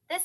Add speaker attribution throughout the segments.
Speaker 1: This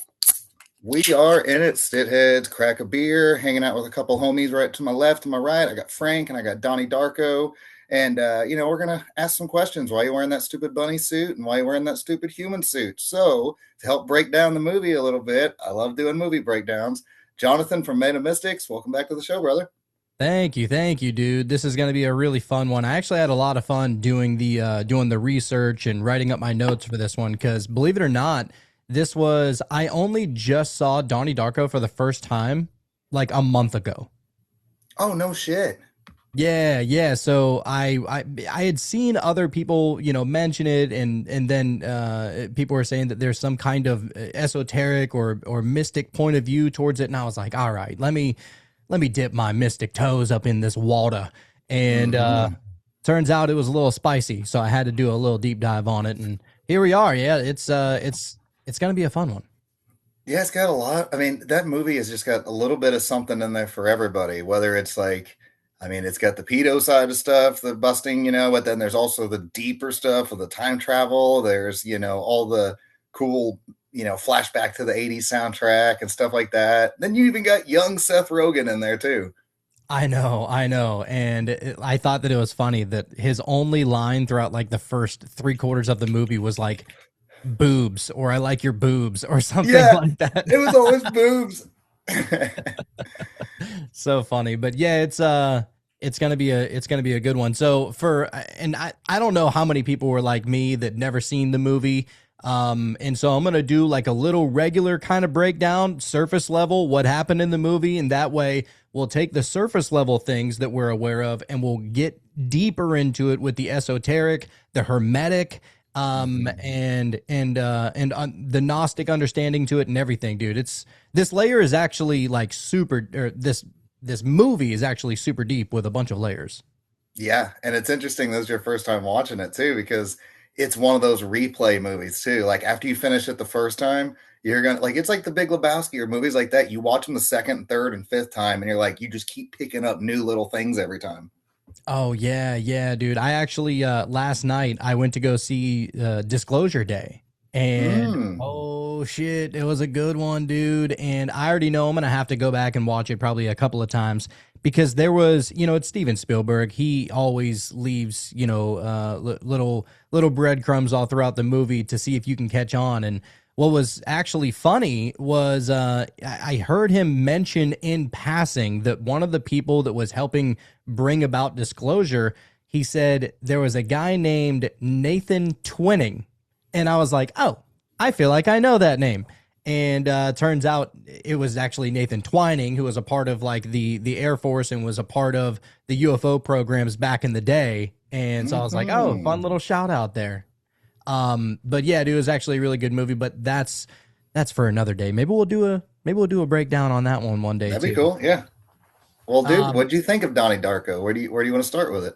Speaker 2: We are in it, Stitt-Heads, crack a beer, hanging out with a couple homies right to my left and my right. I got Frank and I got Donnie Darko. And, we're going to ask some questions. Why are you wearing that stupid bunny suit and why are you wearing that stupid human suit? So, to help break down the movie a little bit, I love doing movie breakdowns. Jonathan from Meta Mystics, welcome back to the show, brother.
Speaker 3: Thank you, dude. This is going to be a really fun one. I actually had a lot of fun doing the research and writing up my notes for this one because, believe it or not, I only just saw Donnie Darko for the first time like a month ago.
Speaker 2: Oh, no shit.
Speaker 3: Yeah. So I had seen other people, mention it, and then people were saying that there's some kind of esoteric or mystic point of view towards it, and I was like, all right, let me dip my mystic toes up in this water. And turns out it was a little spicy, so I had to do a little deep dive on it. And here we are. Yeah, it's gonna be a fun one.
Speaker 2: Yeah, it's got a lot. I mean, that movie has just got a little bit of something in there for everybody. Whether it's like, I mean, it's got the pedo side of stuff, the busting, but then there's also the deeper stuff of the time travel. There's, all the cool, flashback to the 80s soundtrack and stuff like that. Then you even got young Seth Rogen in there too.
Speaker 3: I know, and I thought that it was funny that his only line throughout like the first three quarters of the movie was like boobs or I like your boobs or something
Speaker 2: Yeah,
Speaker 3: like that.
Speaker 2: it was always boobs.
Speaker 3: So funny, but yeah, it's gonna be a good one. So I don't know how many people were like me that never seen the movie. And so I'm gonna do like a little regular kind of breakdown, surface level, what happened in the movie, and that way we'll take the surface level things that we're aware of and we'll get deeper into it with the esoteric, the hermetic, the Gnostic understanding to it and everything, dude. This layer is actually like super, or this movie is actually super deep with a bunch of layers.
Speaker 2: Yeah, and it's interesting this is your first time watching it too because it's one of those replay movies too. Like after you finish it the first time, you're gonna like it's like the Big Lebowski or movies like that. You watch them the second, third, and fifth time, and you're like you just keep picking up new little things every time.
Speaker 3: Oh yeah, dude. I actually last night I went to go see Disclosure Day, and
Speaker 2: Mm.
Speaker 3: oh shit, it was a good one, dude. And I already know I'm gonna have to go back and watch it probably a couple of times because there was, it's Steven Spielberg. He always leaves, little breadcrumbs all throughout the movie to see if you can catch on. And what was actually funny was I heard him mention in passing that one of the people that was helping bring about disclosure, he said there was a guy named Nathan Twinning. And I was like, oh, I feel like I know that name. And turns out it was actually Nathan Twining, who was a part of like the Air Force and was a part of the UFO programs back in the day. And so I was like, oh, fun
Speaker 2: Hmm.
Speaker 3: little shout out there. But yeah, dude, it was actually a really good movie. But that's for another day. Maybe we'll do a breakdown on that one day
Speaker 2: That'd be
Speaker 3: too.
Speaker 2: cool. Yeah. Well, dude,
Speaker 3: Um,
Speaker 2: what do you think of Donnie Darko? Where do you want to start with it?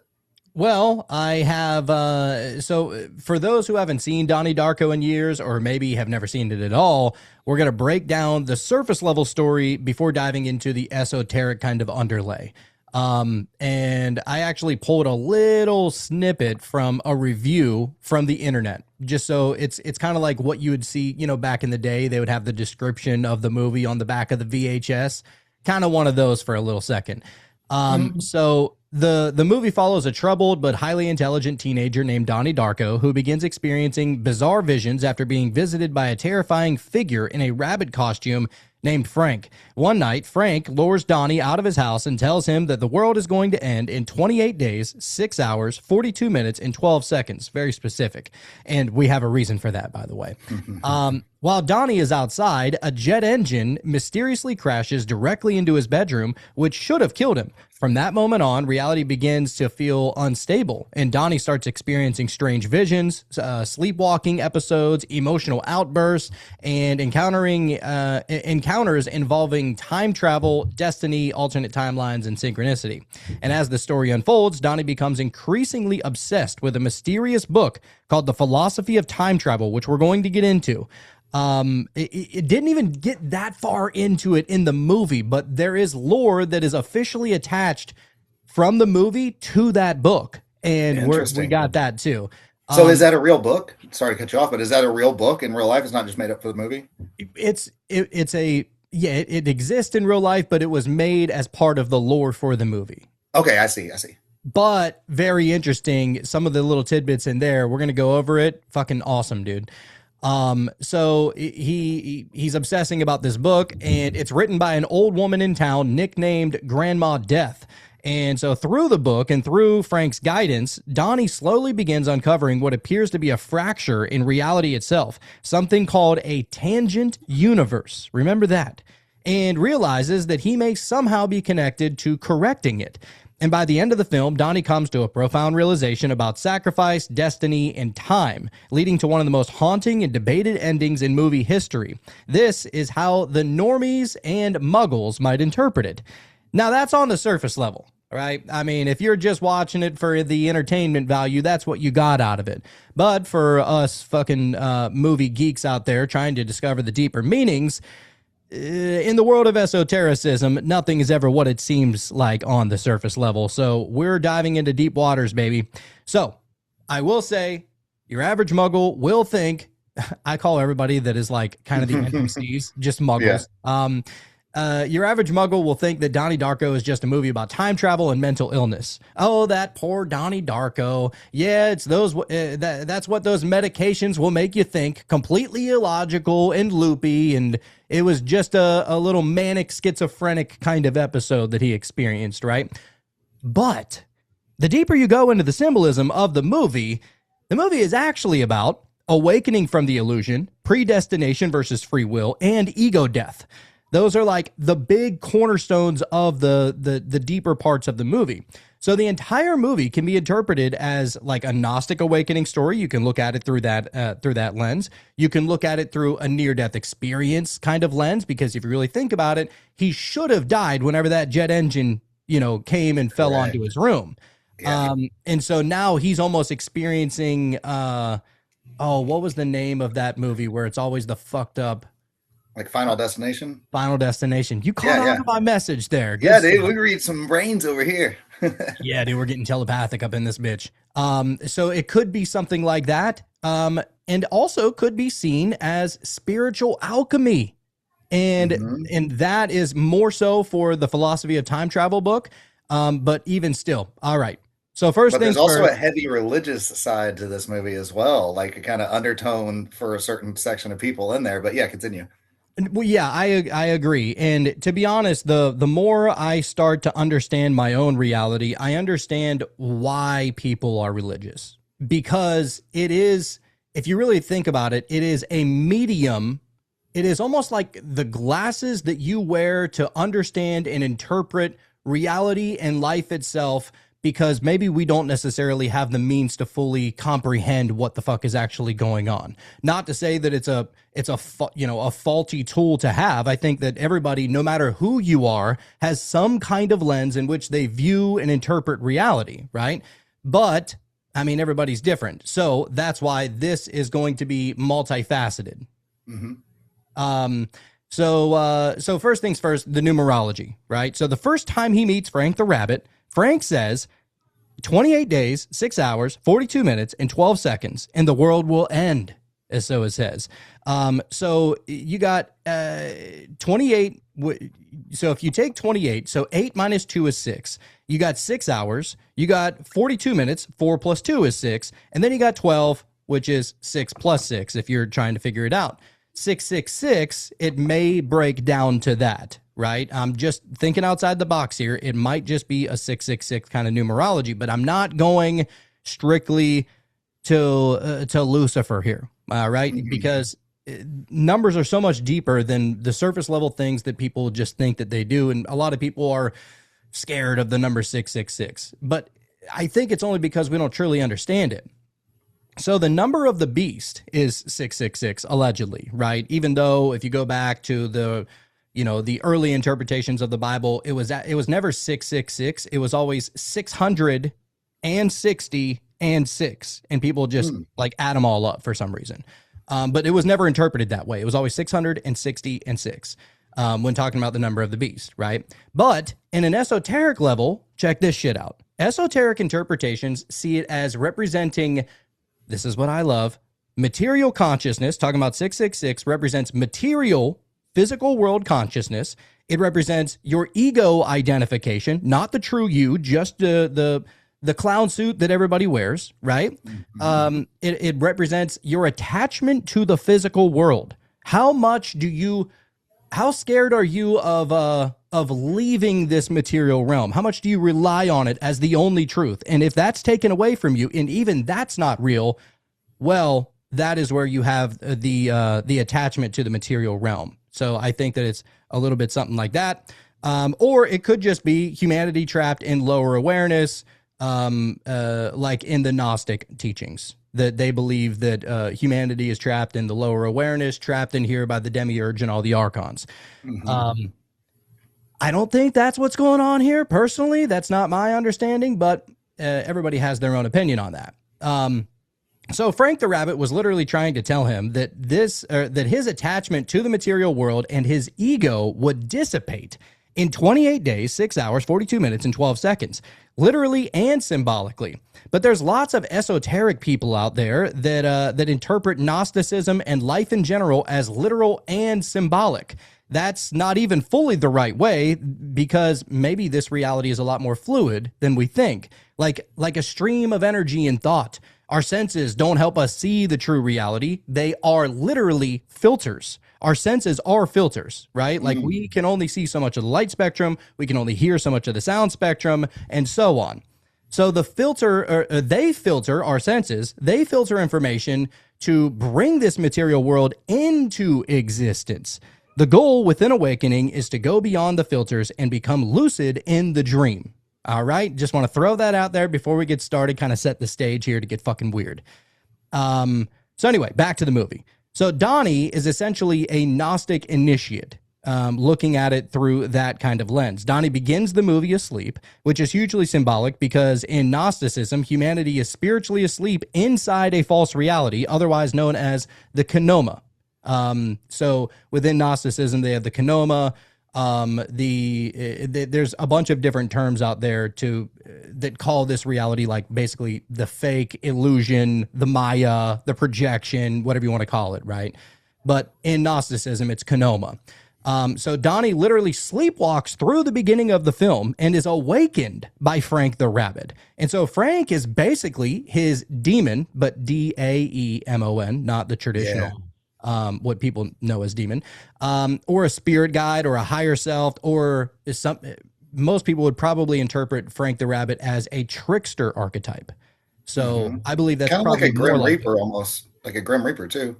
Speaker 3: Well, I have. For those who haven't seen Donnie Darko in years, or maybe have never seen it at all, we're going to break down the surface level story before diving into the esoteric kind of underlay. And I actually pulled a little snippet from a review from the internet, just so it's kind of like what you would see, back in the day. They would have the description of the movie on the back of the VHS, kind of one of those for a little second. So the movie follows a troubled but highly intelligent teenager named Donnie Darko who begins experiencing bizarre visions after being visited by a terrifying figure in a rabbit costume named Frank. One night, Frank lures Donnie out of his house and tells him that the world is going to end in 28 days, 6 hours, 42 minutes, and 12 seconds. Very specific. And we have a reason for that, by the way. While Donnie is outside, a jet engine mysteriously crashes directly into his bedroom, which should have killed him. From that moment on, reality begins to feel unstable, and Donnie starts experiencing strange visions, sleepwalking episodes, emotional outbursts, and encounters involving time travel, destiny, alternate timelines, and synchronicity. And as the story unfolds, Donnie becomes increasingly obsessed with a mysterious book called The Philosophy of Time Travel, which we're going to get into. It didn't even get that far into it in the movie, but there is lore that is officially attached from the movie to that book, and we
Speaker 2: Interesting.
Speaker 3: got that too.
Speaker 2: So is
Speaker 3: Um,
Speaker 2: that a real book? Sorry to cut you off, but is that a real book in real life? It's not just made up for the movie?
Speaker 3: it's a yeah, it exists in real life, but it was made as part of the lore for the movie.
Speaker 2: Okay, I see.
Speaker 3: But very interesting. Some of the little tidbits in there. We're gonna go over it. Fucking awesome, dude. So he's obsessing about this book, and it's written by an old woman in town nicknamed Grandma Death. And so through the book and through Frank's guidance, Donnie slowly begins uncovering what appears to be a fracture in reality itself, something called a tangent universe. Remember that. And realizes that he may somehow be connected to correcting it. And by the end of the film, Donnie comes to a profound realization about sacrifice, destiny, and time, leading to one of the most haunting and debated endings in movie history. This is how the normies and muggles might interpret it. Now, that's on the surface level, right? I mean, if you're just watching it for the entertainment value, that's what you got out of it. But for us fucking movie geeks out there trying to discover the deeper meanings, in the world of esotericism, nothing is ever what it seems like on the surface level. So we're diving into deep waters, baby. So I will say your average muggle will think, I call everybody that is like kind of the NPCs, just muggles.
Speaker 2: Yeah.
Speaker 3: Your average muggle will think that Donnie Darko is just a movie about time travel and mental illness. Oh, that poor Donnie Darko. Yeah, it's those. That's what those medications will make you think. Completely illogical and loopy, and it was just a little manic schizophrenic kind of episode that he experienced, right? But the deeper you go into the symbolism of the movie is actually about awakening from the illusion, predestination versus free will, and ego death. Those are like the big cornerstones of the deeper parts of the movie. So the entire movie can be interpreted as like a Gnostic awakening story. You can look at it through that lens. You can look at it through a near-death experience kind of lens, because if you really think about it, he should have died whenever that jet engine, came and fell onto his room.
Speaker 2: Yeah.
Speaker 3: And so now he's almost experiencing, what was the name of that movie where it's always the fucked up,
Speaker 2: Like Final Destination?
Speaker 3: Final Destination. You caught on to my message there. Good
Speaker 2: Yeah, dude,
Speaker 3: stuff.
Speaker 2: we read some brains over here.
Speaker 3: Yeah, dude, we're getting telepathic up in this bitch. So it could be something like that. And also could be seen as spiritual alchemy. And that is more so for the philosophy of time travel book. But even still, all right. So first
Speaker 2: But
Speaker 3: things
Speaker 2: there's also
Speaker 3: first.
Speaker 2: a heavy religious side to this movie as well, like a kind of undertone for a certain section of people in there. But yeah, continue.
Speaker 3: Well, yeah, I agree. And to be honest, the more I start to understand my own reality, I understand why people are religious. Because it is, if you really think about it, it is a medium. It is almost like the glasses that you wear to understand and interpret reality and life itself, because maybe we don't necessarily have the means to fully comprehend what the fuck is actually going on. Not to say that it's a faulty tool to have. I think that everybody, no matter who you are, has some kind of lens in which they view and interpret reality, right? But I mean, everybody's different. So that's why this is going to be multifaceted. So first things first, the numerology, right? So the first time he meets Frank the Rabbit, Frank says 28 days, 6 hours, 42 minutes, and 12 seconds, and the world will end, as so it says. So you got 28. So if you take 28, so 8 minus 2 is 6. You got 6 hours. You got 42 minutes. 4 plus 2 is 6. And then you got 12, which is 6 plus 6, if you're trying to figure it out. 666, it may break down to that, right? I'm just thinking outside the box here. It might just be a 666 kind of numerology, but I'm not going strictly to Lucifer here, right? Because numbers are so much deeper than the surface level things that people just think that they do, and a lot of people are scared of the number 666. But I think it's only because we don't truly understand it. So the number of the beast is 666, allegedly, right? Even though if you go back to the early interpretations of the Bible, it was never 666. It was always 660 and 6. And people just like add them all up for some reason. But it was never interpreted that way. It was always 660 and 6 when talking about the number of the beast, right? But in an esoteric level, check this shit out. Esoteric interpretations see it as representing, this is what I love, Material consciousness, talking about 666, represents material, physical world consciousness. It represents your ego identification, not the true you, just the clown suit that everybody wears, right?
Speaker 2: Mhm.
Speaker 3: It represents your attachment to the physical world. How much do you how scared are you of leaving this material realm? How much do you rely on it as the only truth? And if that's taken away from you, and even that's not real, well, that is where you have the attachment to the material realm. So I think that it's a little bit something like that, or it could just be humanity trapped in lower awareness, like in the Gnostic teachings, that they believe that humanity is trapped in the lower awareness, trapped in here by the demiurge and all the archons.
Speaker 2: Mhm.
Speaker 3: Um, I don't think that's what's going on here. Personally, that's not my understanding, but everybody has their own opinion on that. So Frank the Rabbit was literally trying to tell him that that his attachment to the material world and his ego would dissipate in 28 days, 6 hours, 42 minutes, and 12 seconds, literally and symbolically. But there's lots of esoteric people out there that interpret Gnosticism and life in general as literal and symbolic. That's not even fully the right way, because maybe this reality is a lot more fluid than we think, like a stream of energy and thought. Our senses don't help us see the true reality. They are literally filters. Our senses are filters, right? Like
Speaker 2: Mhm.
Speaker 3: we can only see so much of the light spectrum, we can only hear so much of the sound spectrum, and so on. So the filter, they filter our senses, they filter information to bring this material world into existence. The goal within awakening is to go beyond the filters and become lucid in the dream. All right. Just want to throw that out there before we get started, kind of set the stage here to get fucking weird. So, anyway, back to the movie. So, Donnie is essentially a Gnostic initiate, looking at it through that kind of lens. Donnie begins the movie asleep, which is hugely symbolic because in Gnosticism, humanity is spiritually asleep inside a false reality, otherwise known as the Kenoma. So, within Gnosticism, they have the Kenoma. There's a bunch of different terms out there that call this reality, like basically the fake illusion, the Maya, the projection, whatever you want to call it, right? But in Gnosticism, it's Kenoma. So Donnie literally sleepwalks through the beginning of the film and is awakened by Frank the Rabbit. And so Frank is basically his demon, but Daemon, not the
Speaker 2: Yeah.
Speaker 3: traditional what people know as demon, or a spirit guide, or a higher self, or some. Most people would probably interpret Frank the Rabbit as a trickster archetype. So
Speaker 2: Mhm.
Speaker 3: I believe that's
Speaker 2: Kind of like a
Speaker 3: probably more
Speaker 2: Grim
Speaker 3: like it.
Speaker 2: Reaper, almost like a Grim Reaper too.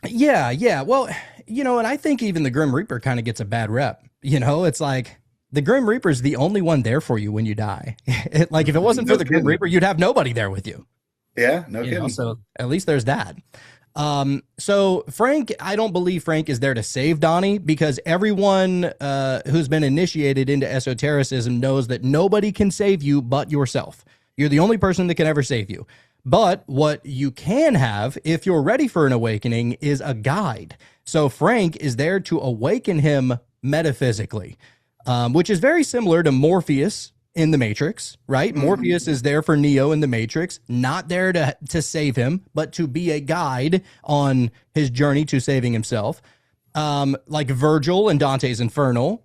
Speaker 3: Yeah, yeah. Well, and I think even the Grim Reaper kind of gets a bad rep. It's like the Grim Reaper is the only one there for you when you die. Like if it wasn't for
Speaker 2: No
Speaker 3: the Grim
Speaker 2: kidding.
Speaker 3: Reaper, you'd have nobody there with you.
Speaker 2: Yeah, no kidding.
Speaker 3: So at least there's that. So Frank, I don't believe Frank is there to save Donnie, because everyone who's been initiated into esotericism knows that nobody can save you but yourself. You're the only person that can ever save you. But what you can have, if you're ready for an awakening, is a guide. So Frank is there to awaken him metaphysically, which is very similar to Morpheus in the Matrix, right?
Speaker 2: Mhm.
Speaker 3: Morpheus is there for Neo in the Matrix, not there to save him, but to be a guide on his journey to saving himself. Like Virgil in Dante's Inferno,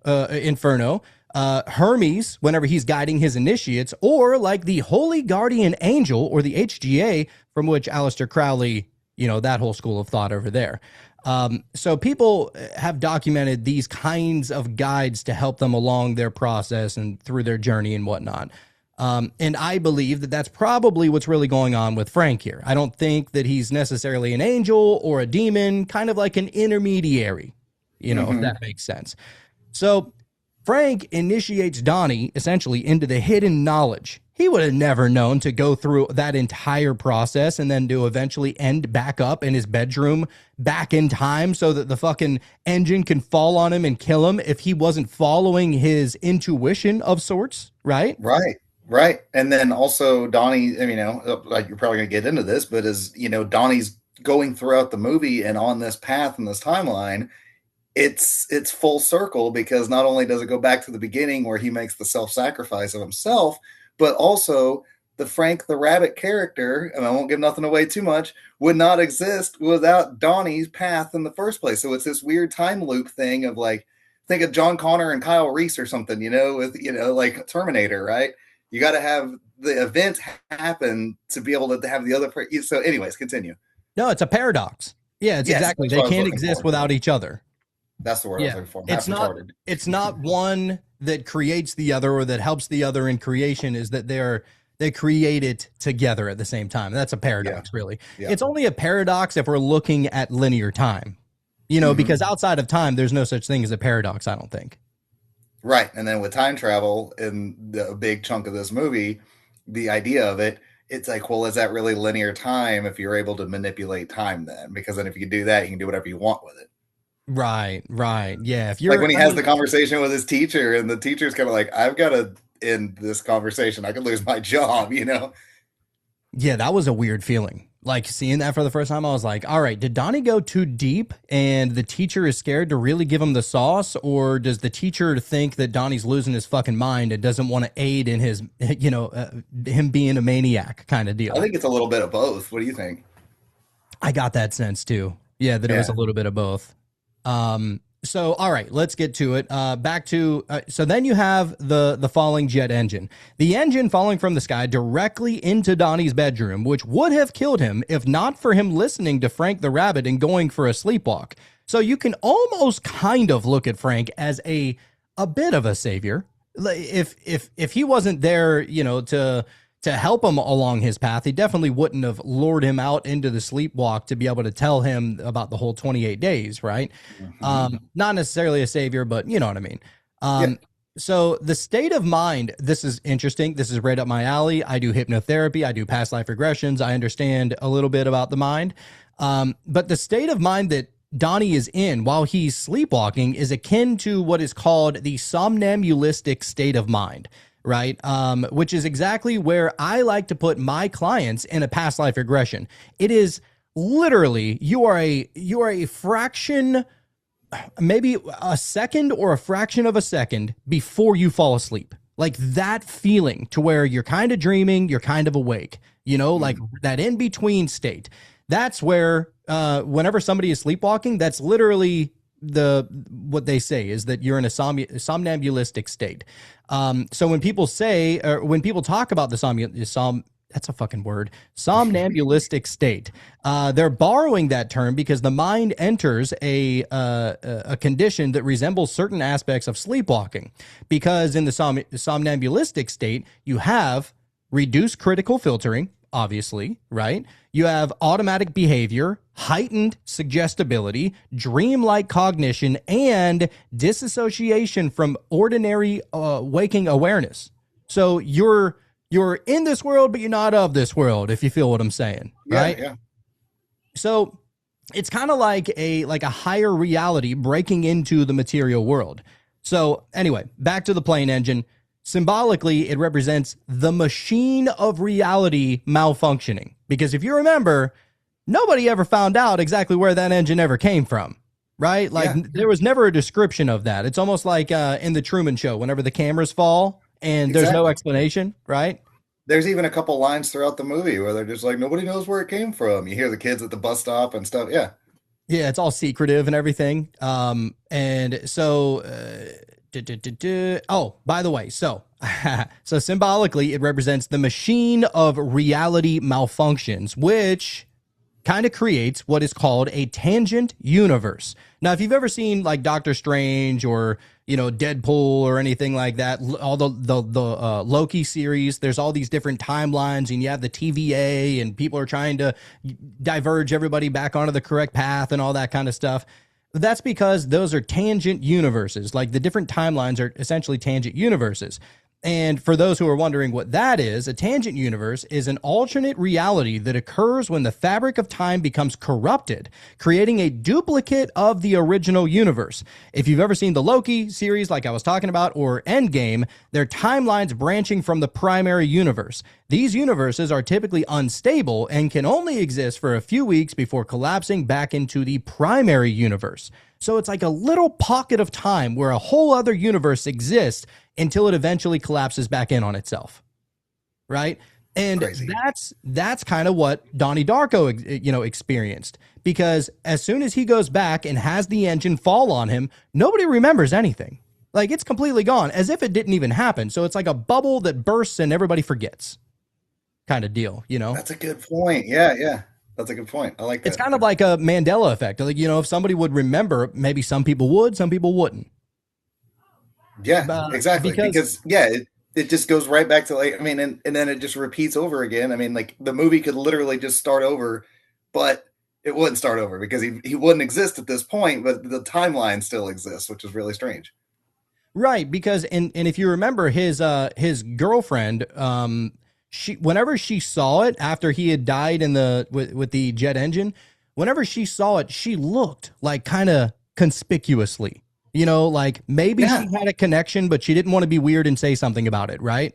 Speaker 3: Hermes, whenever he's guiding his initiates, or like the Holy Guardian Angel, or the HGA, from which Aleister Crowley, that whole school of thought over there. So people have documented these kinds of guides to help them along their process and through their journey and whatnot. And I believe that that's probably what's really going on with Frank here. I don't think that he's necessarily an angel or a demon, kind of like an intermediary, if
Speaker 2: Mhm.
Speaker 3: that makes sense. So Frank initiates Donnie essentially into the hidden knowledge. He would have never known to go through that entire process and then to eventually end back up in his bedroom back in time so that the fucking engine can fall on him and kill him if he wasn't following his intuition of sorts, right?
Speaker 2: Right. Right. And then also Donnie, like you're probably gonna get into this, but as Donnie's going throughout the movie and on this path and this timeline, it's full circle, because not only does it go back to the beginning where he makes the self-sacrifice of himself, but also the Frank the Rabbit character, and I won't give nothing away too much, would not exist without Donnie's path in the first place. So it's this weird time loop thing of like, think of John Connor and Kyle Reese or something, with, like Terminator, right? You got to have the event happen to be able to have the other. So, anyways, continue.
Speaker 3: No, it's a paradox. Yeah, it's
Speaker 2: Yes,
Speaker 3: exactly.
Speaker 2: that's
Speaker 3: They
Speaker 2: what I was
Speaker 3: can't
Speaker 2: looking
Speaker 3: exist
Speaker 2: for.
Speaker 3: without each other.
Speaker 2: That's the word I was
Speaker 3: Yeah.
Speaker 2: looking for. I'm
Speaker 3: It's
Speaker 2: half
Speaker 3: not
Speaker 2: retarded.
Speaker 3: it's not one that creates the other or that helps the other in creation, is that they create it together at the same time. That's a
Speaker 2: Yeah.
Speaker 3: paradox, really.
Speaker 2: Yeah.
Speaker 3: It's only a paradox if we're looking at linear time. Because outside of time, there's no such thing as a paradox, I don't think.
Speaker 2: Right. And then with time travel in the big chunk of this movie, the idea of it, it's like, well, is that really linear time if you're able to manipulate time then? Because then if you can do that, you can do whatever you want with it.
Speaker 3: Right, right. Yeah, if
Speaker 2: Like
Speaker 3: you're
Speaker 2: when he
Speaker 3: I
Speaker 2: has
Speaker 3: mean,
Speaker 2: the conversation with his teacher, and the teacher's kind of like, I've got to end this conversation. I could lose my job.
Speaker 3: yeah, that was a weird feeling. Like seeing that for the first time, I was like, all right, did Donnie go too deep and the teacher is scared to really give him the sauce? Or does the teacher think that Donnie's losing his fucking mind and doesn't want to aid in his, him being a maniac kind of
Speaker 2: I
Speaker 3: deal?
Speaker 2: think it's a little bit of both. What do you think?
Speaker 3: I got that sense too. Yeah, that it was
Speaker 2: Yeah.
Speaker 3: a little bit of both. So all right, let's get to it. Back to so then you have the falling jet engine, the engine falling from the sky directly into Donnie's bedroom, which would have killed him if not for him listening to Frank the Rabbit and going for a sleepwalk. So you can almost kind of look at Frank as a bit of a savior. If he wasn't there, to help him along his path, he definitely wouldn't have lured him out into the sleepwalk to be able to tell him about the whole 28 days, right? Not necessarily a savior, but you know what I mean.
Speaker 2: Yeah.
Speaker 3: So the state of mind, this is interesting. This is right up my alley. I do hypnotherapy. I do past life regressions. I understand a little bit about the mind. But the state of mind that Donnie is in while he's sleepwalking is akin to what is called the somnambulistic state of mind, right? Which is exactly where I like to put my clients in a past life regression. It is literally you are a fraction, maybe a second or a fraction of a second before you fall asleep. Like that feeling to where you're kind of dreaming, you're kind of awake, like that in between state. That's where whenever somebody is sleepwalking, that's literally what they say is that you're in a somnambulistic state. So when people say, or when people talk about the that's a fucking word, somnambulistic state, they're borrowing that term because the mind enters a condition that resembles certain aspects of sleepwalking. Because in the somnambulistic state, you have reduced critical filtering, obviously, right? You have automatic behavior, heightened suggestibility, dreamlike cognition, and disassociation from ordinary waking awareness. So you're in this world, but you're not of this world, if you feel what I'm saying, right?
Speaker 2: Yeah.
Speaker 3: So it's kind of like a higher reality breaking into the material world. So anyway, back to the plane engine. Symbolically, it represents the machine of reality malfunctioning. Because if you remember, nobody ever found out exactly where that engine ever came from, right? Like there was never a description of that. It's almost like in the Truman Show, whenever the cameras fall and there's no explanation, right?
Speaker 2: There's even a couple lines throughout the movie where they're just like, nobody knows where it came from. You hear the kids at the bus stop and stuff. Yeah.
Speaker 3: Yeah, it's all secretive and everything. And so... Oh, by the way, so symbolically, it represents the machine of reality malfunctions, which kind of creates what is called a tangent universe. Now, if you've ever seen like Doctor Strange or Deadpool or anything like that, all the Loki series, there's all these different timelines, and you have the TVA, and people are trying to diverge everybody back onto the correct path and all that kind of stuff. That's because those are tangent universes. Like the different timelines are essentially tangent universes. And for those who are wondering what that is, a tangent universe is an alternate reality that occurs when the fabric of time becomes corrupted, creating a duplicate of the original universe. If you've ever seen the Loki series, like I was talking about, or Endgame, they're timelines branching from the primary universe. These universes are typically unstable and can only exist for a few weeks before collapsing back into the primary universe. So it's like a little pocket of time where a whole other universe exists until it eventually collapses back in on itself, right? And
Speaker 2: Crazy.
Speaker 3: that's kind of what Donnie Darko, experienced, because as soon as he goes back and has the engine fall on him, nobody remembers anything. Like, it's completely gone, as if it didn't even happen. So it's like a bubble that bursts and everybody forgets, kind of deal, you know?
Speaker 2: That's a good point. Yeah, yeah. That's a good point. I like
Speaker 3: It's
Speaker 2: that.
Speaker 3: kind of like a Mandela effect. Like, if somebody would remember, maybe some people would, some people wouldn't.
Speaker 2: Yeah, exactly.
Speaker 3: Because
Speaker 2: Because yeah, it just goes right back to like I mean, and then it just repeats over again. I mean, like the movie could literally just start over, but it wouldn't start over because he wouldn't exist at this point, but the timeline still exists, which is really strange.
Speaker 3: Right, because and if you remember his girlfriend, she whenever she saw it after he had died in the with the jet engine, whenever she saw it, she looked like kind of conspicuously. Like maybe she
Speaker 2: Yeah.
Speaker 3: had a connection, but she didn't want to be weird and say something about it, right?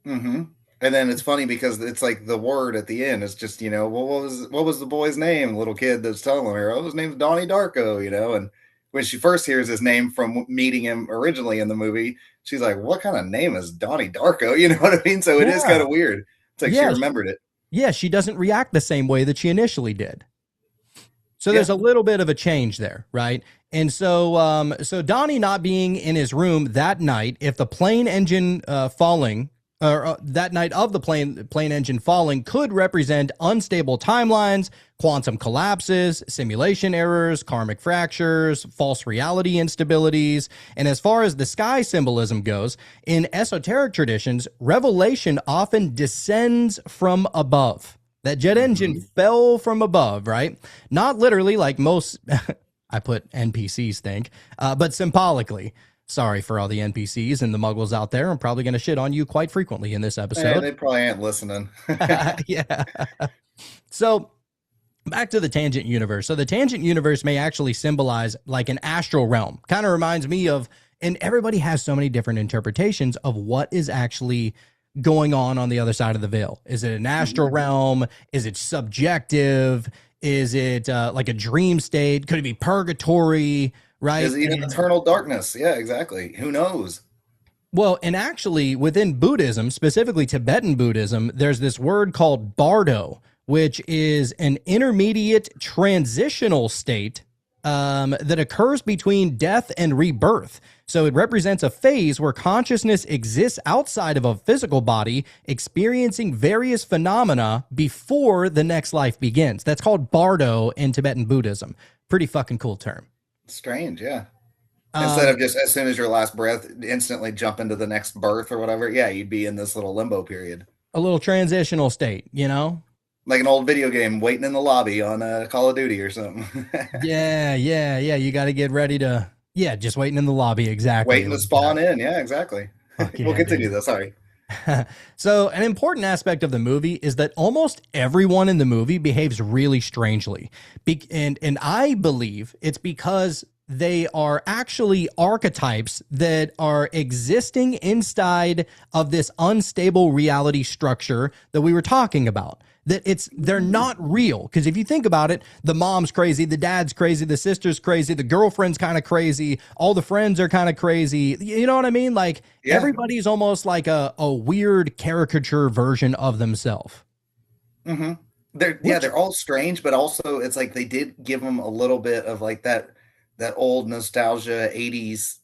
Speaker 2: Mm-hmm. And then it's funny because it's like the word at the end is just, well, what was the boy's name? Little kid that's telling her, oh, his name's Donnie Darko, and when she first hears his name from meeting him originally in the movie, she's like, what kind of name is Donnie Darko? You know what I mean? So it is kind
Speaker 3: Yeah.
Speaker 2: of weird. It's like she
Speaker 3: Yeah,
Speaker 2: remembered it.
Speaker 3: yeah, she doesn't react the same way that she initially did. So there's
Speaker 2: Yeah.
Speaker 3: a little bit of a change there, right? And so Donnie not being in his room that night, if the plane engine falling, or that night of the plane engine falling, could represent unstable timelines, quantum collapses, simulation errors, karmic fractures, false reality instabilities. And as far as the sky symbolism goes, in esoteric traditions, revelation often descends from above. That jet engine
Speaker 2: Mm-hmm.
Speaker 3: fell from above, right? Not literally, like most, I put NPCs think, but symbolically. Sorry for all the NPCs and the muggles out there. I'm probably going to shit on you quite frequently in this
Speaker 2: Hey,
Speaker 3: episode.
Speaker 2: they probably ain't listening.
Speaker 3: Yeah. So back to the tangent universe. So the tangent universe may actually symbolize like an astral realm. Kind of reminds me of, and everybody has so many different interpretations of what is actually going on the other side of the veil. Is it an astral
Speaker 2: Mhm.
Speaker 3: realm? Is it subjective? Is it like a dream state? Could it be purgatory?
Speaker 2: Is
Speaker 3: Right.
Speaker 2: it even
Speaker 3: And
Speaker 2: eternal darkness? Yeah, exactly. Who knows?
Speaker 3: well, and actually within Buddhism, specifically Tibetan Buddhism, there's this word called bardo, which is an intermediate transitional state that occurs between death and rebirth. So it represents a phase where consciousness exists outside of a physical body, experiencing various phenomena before the next life begins. That's called bardo in Tibetan Buddhism. Pretty fucking cool term.
Speaker 2: Strange, yeah. Instead
Speaker 3: Um,
Speaker 2: of just as soon as your last breath, instantly jump into the next birth or whatever. Yeah, you'd be in this little limbo period,
Speaker 3: a little transitional state, you know?
Speaker 2: like an old video game, waiting in the lobby on Call of Duty or something,
Speaker 3: Yeah, yeah, yeah. You got to get ready to, yeah, just waiting in the lobby. Exactly.
Speaker 2: waiting to
Speaker 3: Like that.
Speaker 2: spawn in. Yeah, exactly.
Speaker 3: Fuck
Speaker 2: We'll
Speaker 3: yeah,
Speaker 2: continue
Speaker 3: dude.
Speaker 2: though. Sorry.
Speaker 3: So, an important aspect of the movie is that almost everyone in the movie behaves really strangely. And I believe it's because they are actually archetypes that are existing inside of this unstable reality structure that we were talking about. That they're not real. Because if you think about it, the mom's crazy, the dad's crazy, the sister's crazy, the girlfriend's kind of crazy, all the friends are kind of crazy. You know what I mean? Like
Speaker 2: Yeah.
Speaker 3: everybody's almost like a weird caricature version of themselves.
Speaker 2: Mm-hmm. They're yeah,
Speaker 3: Which
Speaker 2: they're all strange, but also it's like they did give them a little bit of like that old nostalgia 80s,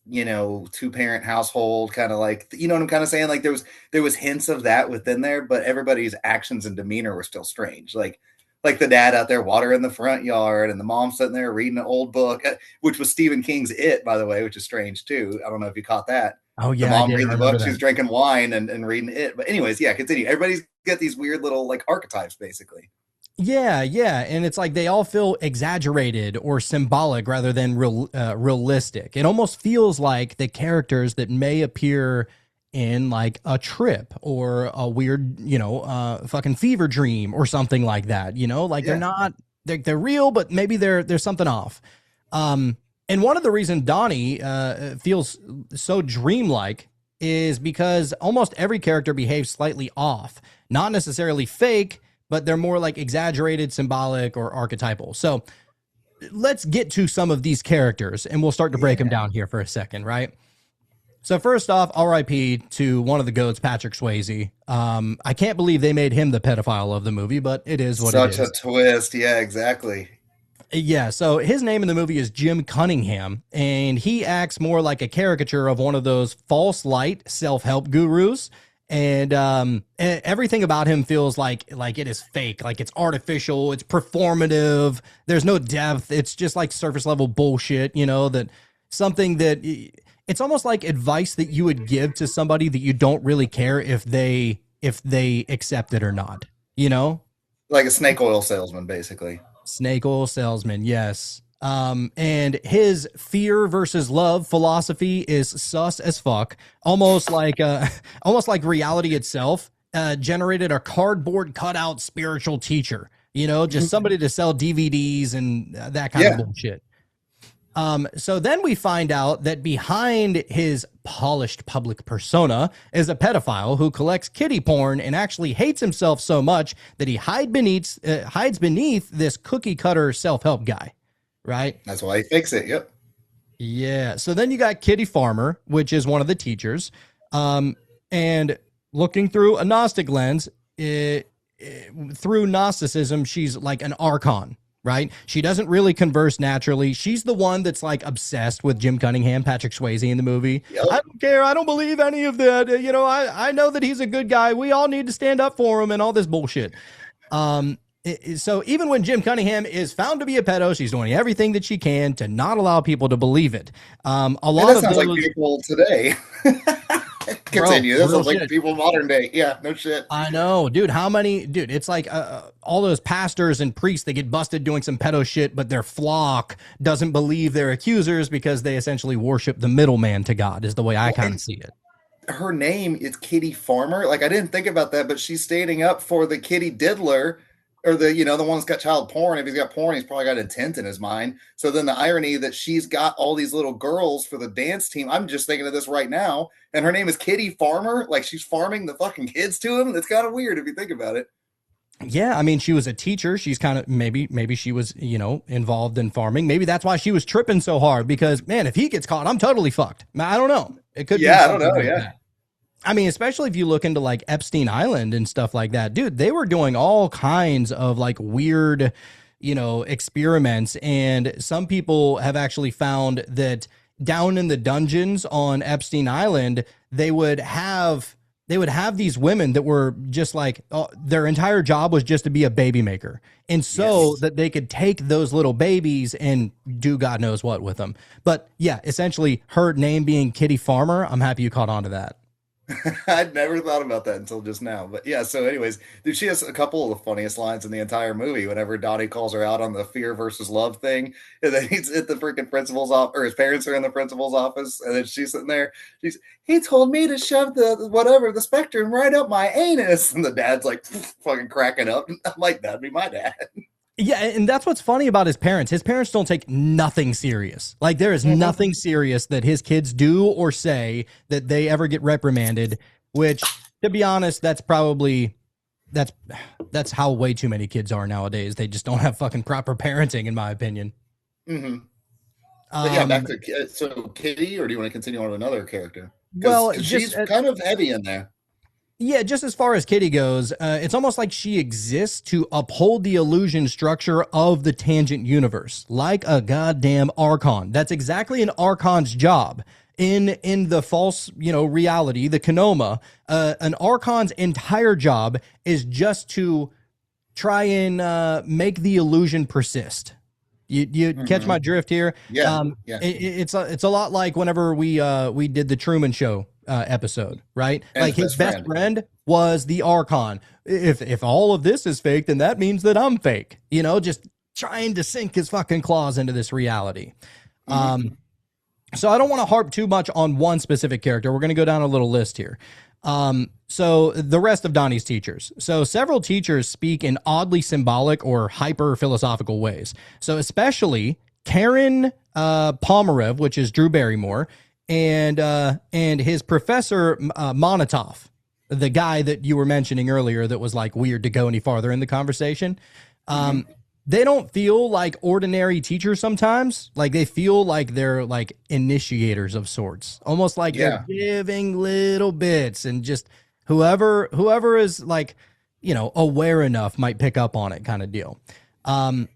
Speaker 2: two-parent household kind of like, you know what I'm kind of saying? Like there was hints of that within there, but everybody's actions and demeanor were still strange. Like the dad out there watering the front yard and the mom sitting there reading an old book, which was Stephen King's It, by the way, which is strange too. I don't know if you caught that.
Speaker 3: oh
Speaker 2: The
Speaker 3: yeah, I
Speaker 2: mom
Speaker 3: did. I
Speaker 2: reading the
Speaker 3: remember
Speaker 2: book,
Speaker 3: that.
Speaker 2: she's drinking wine and reading it. But anyways, yeah, continue. Everybody's got these weird little like archetypes basically.
Speaker 3: Yeah, yeah, and it's like they all feel exaggerated or symbolic rather than realistic. It almost feels like the characters that may appear in like a trip or a weird, fucking fever dream or something like that. Like they're
Speaker 2: Yeah.
Speaker 3: not they're real, but maybe there's something off. And one of the reasons Donnie feels so dreamlike is because almost every character behaves slightly off, not necessarily fake, but they're more like exaggerated, symbolic, or archetypal. So let's get to some of these characters and we'll start to break them
Speaker 2: Yeah.
Speaker 3: down here for a second, right? So first off, R.I.P. to one of the goats, Patrick Swayze. I can't believe they made him the pedophile of the movie, but it is what it
Speaker 2: Such a
Speaker 3: is.
Speaker 2: twist. Yeah, exactly.
Speaker 3: Yeah, so his name in the movie is Jim Cunningham, and he acts more like a caricature of one of those false light self-help gurus. And everything about him feels like it is fake, like it's artificial, it's performative. There's no depth. It's just like surface level bullshit, that something that it's almost like advice that you would give to somebody that you don't really care if they accept it or not,
Speaker 2: Like a snake oil salesman, basically.
Speaker 3: Snake oil salesman, yes. And his fear versus love philosophy is sus as fuck, almost like almost like reality itself. Generated a cardboard cutout spiritual teacher, just somebody to sell DVDs and that kind of
Speaker 2: Yeah.
Speaker 3: bullshit. So then we find out that behind his polished public persona is a pedophile who collects kiddie porn and actually hates himself so much that he hides beneath this cookie cutter self-help guy, right?
Speaker 2: That's why he fakes it. Yep.
Speaker 3: Yeah. So then you got Kitty Farmer, which is one of the teachers. And looking through a Gnostic lens, through Gnosticism, she's like an archon, right? She doesn't really converse naturally. She's the one that's like obsessed with Jim Cunningham, Patrick Swayze in the movie.
Speaker 2: Yep.
Speaker 3: I don't care. I don't believe any of that. I know that he's a good guy. We all need to stand up for him and all this bullshit. So even when Jim Cunningham is found to be a pedo, she's doing everything that she can to not allow people to believe it. A lot of
Speaker 2: sounds
Speaker 3: those,
Speaker 2: like people today. Continue.
Speaker 3: Bro,
Speaker 2: That sounds like
Speaker 3: shit.
Speaker 2: people modern day. Yeah, no shit.
Speaker 3: I know, dude. It's like all those pastors and priests, they get busted doing some pedo shit, but their flock doesn't believe their accusers because they essentially worship the middleman to God, is the way I kind of see it.
Speaker 2: Her name is Kitty Farmer. Like, I didn't think about that, but she's standing up for the kitty diddler, or the one that's got child porn. If he's got porn, he's probably got intent in his mind. So then the irony that she's got all these little girls for the dance team. I'm just thinking of this right now, and her name is Kitty Farmer. Like, she's farming the fucking kids to him. That's kind of weird if you think about it.
Speaker 3: Yeah, I mean, she was a teacher. She's kind of maybe she was, involved in farming. Maybe that's why she was tripping so hard, because man, if he gets caught, I'm totally fucked. I don't know. It could be
Speaker 2: I don't know.
Speaker 3: like
Speaker 2: Yeah.
Speaker 3: that. I mean, especially if you look into like Epstein Island and stuff like that, dude, they were doing all kinds of like weird, experiments. And some people have actually found that down in the dungeons on Epstein Island, they would have these women that were just like, their entire job was just to be a baby maker. And so that they could take those little babies and do God knows what with them. But yeah, essentially her name being Kitty Farmer, I'm happy you caught on to that.
Speaker 2: I'd never thought about that until just now. But yeah, so anyways, dude, she has a couple of the funniest lines in the entire movie whenever Donnie calls her out on the fear versus love thing. And then he's at the freaking principal's office, or his parents are in the principal's office, and then she's sitting there. He told me to shove the spectrum right up my anus. And the dad's like fucking cracking up. I'm like, that'd be my dad.
Speaker 3: Yeah, and that's what's funny about his parents. His parents don't take nothing serious. Like, there is nothing serious that his kids do or say that they ever get reprimanded, which, to be honest, that's how way too many kids are nowadays. They just don't have fucking proper parenting, in my opinion.
Speaker 2: Mm-hmm. But yeah, back to Kitty, or do you want to continue on with another character?
Speaker 3: Well,
Speaker 2: Cause she's kind of heavy in there.
Speaker 3: Yeah, just as far as Kitty goes, it's almost like she exists to uphold the illusion structure of the tangent universe, like a goddamn Archon. That's exactly an Archon's job. In the false, reality, the Kenoma, an Archon's entire job is just to try and make the illusion persist. You catch my drift here?
Speaker 2: Yeah.
Speaker 3: It's a lot like whenever we did the Truman Show episode, right?
Speaker 2: And
Speaker 3: like his best friend was the Archon. If all of this is fake, then that means that I'm fake. Just trying to sink his fucking claws into this reality. So I don't want to harp too much on one specific character. We're going to go down a little list here. So the rest of Donnie's teachers. So several teachers speak in oddly symbolic or hyper philosophical ways. So especially Karen Pomerev, which is Drew Barrymore, and his professor Monotov, the guy that you were mentioning earlier that was like weird to go any farther in the conversation. they don't feel like ordinary teachers sometimes. Like they feel like they're like initiators of sorts, almost like they're
Speaker 2: Yeah.
Speaker 3: giving little bits, and just whoever is like, aware enough might pick up on it, kind of deal. Um,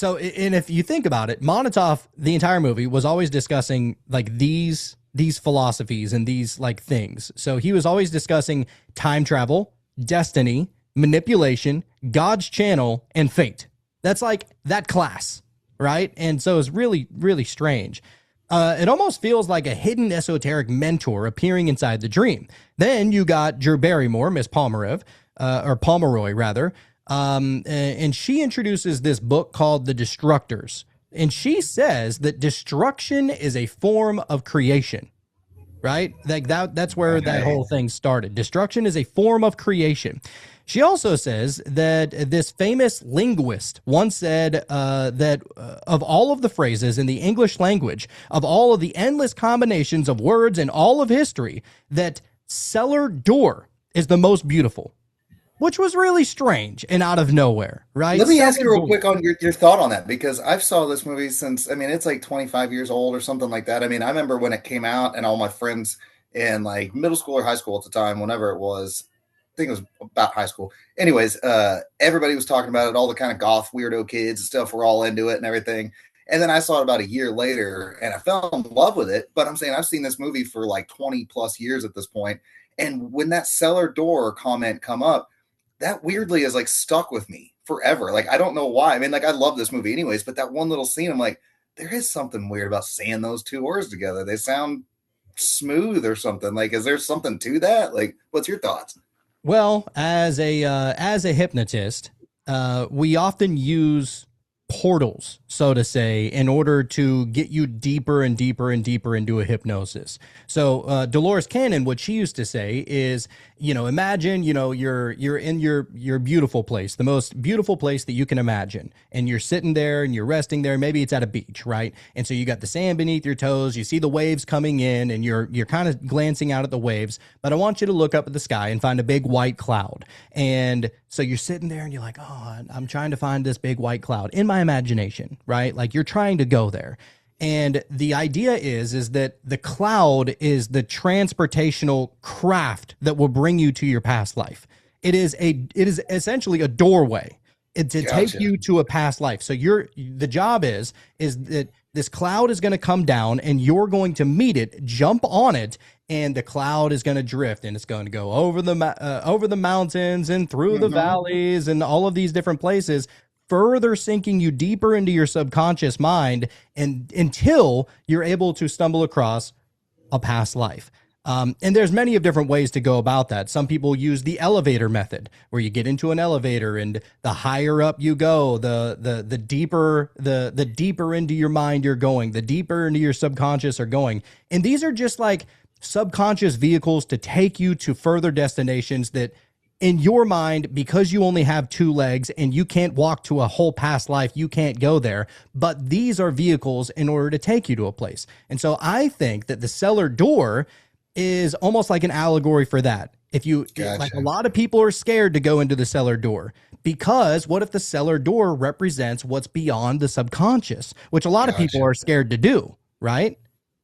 Speaker 3: and if you think about it, Monotov, the entire movie was always discussing like these philosophies and these like things. So he was always discussing time travel, destiny, manipulation, God's channel, and fate. That's like that class, right? And so it's really, really strange. It almost feels like a hidden esoteric mentor appearing inside the dream. Then you got Drew Barrymore, Miss Pomeroy, or Pomeroy rather, and she introduces this book called The Destructors. And she says that destruction is a form of creation, right? Like that's where that
Speaker 2: Okay.
Speaker 3: whole thing started. Destruction is a form of creation. She also says that this famous linguist once said that of all of the phrases in the English language, of all of the endless combinations of words in all of history, that cellar door is the most beautiful, which was really strange and out of nowhere, right?
Speaker 2: Let me ask
Speaker 3: Cellar
Speaker 2: you real
Speaker 3: door.
Speaker 2: quick on your thought on that because I've saw this movie since I mean it's like 25 years old or something like that. I mean, I remember when it came out and all my friends in like middle school or high school at the time, whenever it was, I think it was about high school. Anyways, everybody was talking about it, all the kind of goth weirdo kids and stuff were all into it and everything. And then I saw it about a year later and I fell in love with it. But I'm saying I've seen this movie for like 20 plus years at this point. And when that cellar door comment come up, that weirdly is like stuck with me forever. Like I don't know why. I mean, like I love this movie anyways, but that one little scene, I'm like, there is something weird about saying those two words together. They sound smooth or something. Like, is there something to that? Like, what's your thoughts?
Speaker 3: Well, as a hypnotist, we often use portals, so to say, in order to get you deeper and deeper and deeper into a hypnosis. So Dolores Cannon, what she used to say is, imagine, you're in your beautiful place, the most beautiful place that you can imagine, and you're sitting there and you're resting there. Maybe it's at a beach, right? And so you got the sand beneath your toes. You see the waves coming in, and you're kind of glancing out at the waves. But I want you to look up at the sky and find a big white cloud. And so you're sitting there and you're like, oh, I'm trying to find this big white cloud in my imagination, right? Like you're trying to go there. And the idea is that the cloud is the transportational craft that will bring you to your past life. It is essentially a doorway to take
Speaker 2: Gotcha.
Speaker 3: you to a past life. So the job is that this cloud is going to come down and you're going to meet it, jump on it, and the cloud is going to drift and it's going to go over the mountains and through the
Speaker 2: Mm-hmm.
Speaker 3: valleys and all of these different places, further sinking you deeper into your subconscious mind, and until you're able to stumble across a past life. And there's many of different ways to go about that. Some people use the elevator method, where you get into an elevator, and the higher up you go, the deeper into your mind you're going, the deeper into your subconscious are going. And these are just like subconscious vehicles to take you to further destinations that, in your mind, because you only have two legs and you can't walk to a whole past life, you can't go there. But these are vehicles in order to take you to a place. And so I think that the cellar door is almost like an allegory for that. If you like, a
Speaker 2: Gotcha.
Speaker 3: lot of people are scared to go into the cellar door, because what if the cellar door represents what's beyond the subconscious, which a lot of people
Speaker 2: Gotcha.
Speaker 3: are scared to do, right?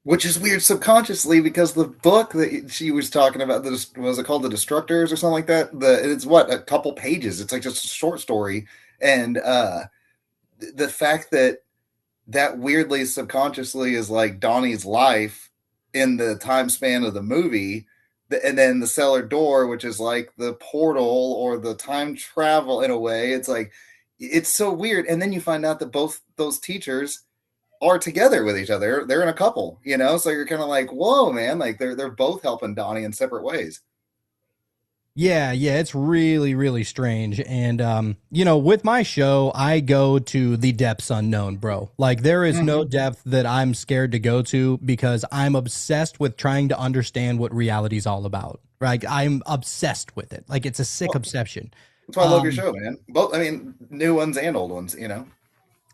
Speaker 2: Which is weird subconsciously because the book that she was talking about, was it called The Destructors or something like that? It's what, a couple pages. It's like just a short story. And the fact that weirdly subconsciously is like Donnie's life in the time span of the movie, and then the cellar door, which is like the portal or the time travel in a way. It's like it's so weird. And then you find out that both those teachers are together with each other. They're in a couple, So you're kind of like, whoa, man! Like they're both helping Donnie in separate ways.
Speaker 3: Yeah, yeah, it's really, really strange. And with my show, I go to the depths unknown, bro. Like there is no
Speaker 2: Mm-hmm.
Speaker 3: depth that I'm scared to go to, because I'm obsessed with trying to understand what reality's all about. Right? I'm obsessed with it. Like it's a sick
Speaker 2: Well,
Speaker 3: obsession.
Speaker 2: that's why I love your
Speaker 3: Um,
Speaker 2: show, man. Both, I mean, new ones and old ones.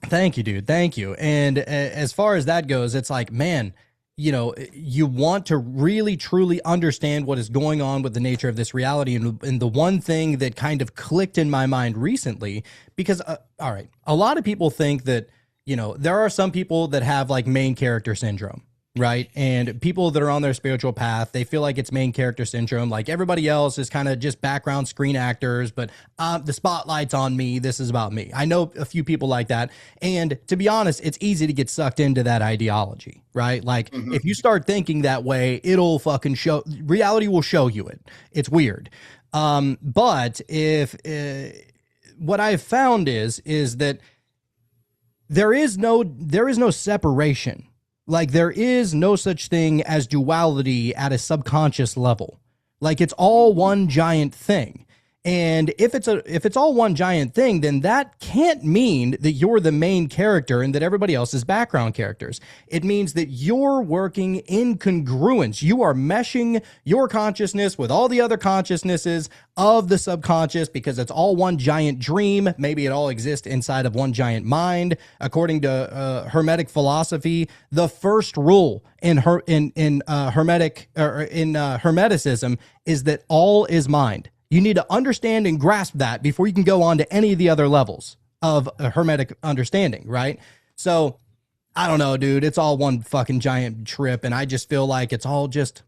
Speaker 3: Thank you, dude. Thank you. And as far as that goes, it's like, man, you want to really truly understand what is going on with the nature of this reality. And the one thing that kind of clicked in my mind recently, because, all right, a lot of people think that, there are some people that have like main character syndrome, right? And people that are on their spiritual path, they feel like it's main character syndrome. Like everybody else is kind of just background screen actors, but the spotlight's on me. This is about me. I know a few people like that. And to be honest, it's easy to get sucked into that ideology, right? Like
Speaker 2: Mm-hmm.
Speaker 3: if you start thinking that way, it'll fucking show, reality will show you it. It's weird. But if, what I've found is that there is no separation. Like there is no such thing as duality at a subconscious level. Like it's all one giant thing. And if it's all one giant thing, then that can't mean that you're the main character and that everybody else is background characters. It means that you're working in congruence. You are meshing your consciousness with all the other consciousnesses of the subconscious because it's all one giant dream. Maybe it all exists inside of one giant mind. According to Hermetic philosophy, the first rule in Hermeticism is that all is mind. You need to understand and grasp that before you can go on to any of the other levels of a Hermetic understanding, right? So I don't know, dude. It's all one fucking giant trip, and I just feel like it's all just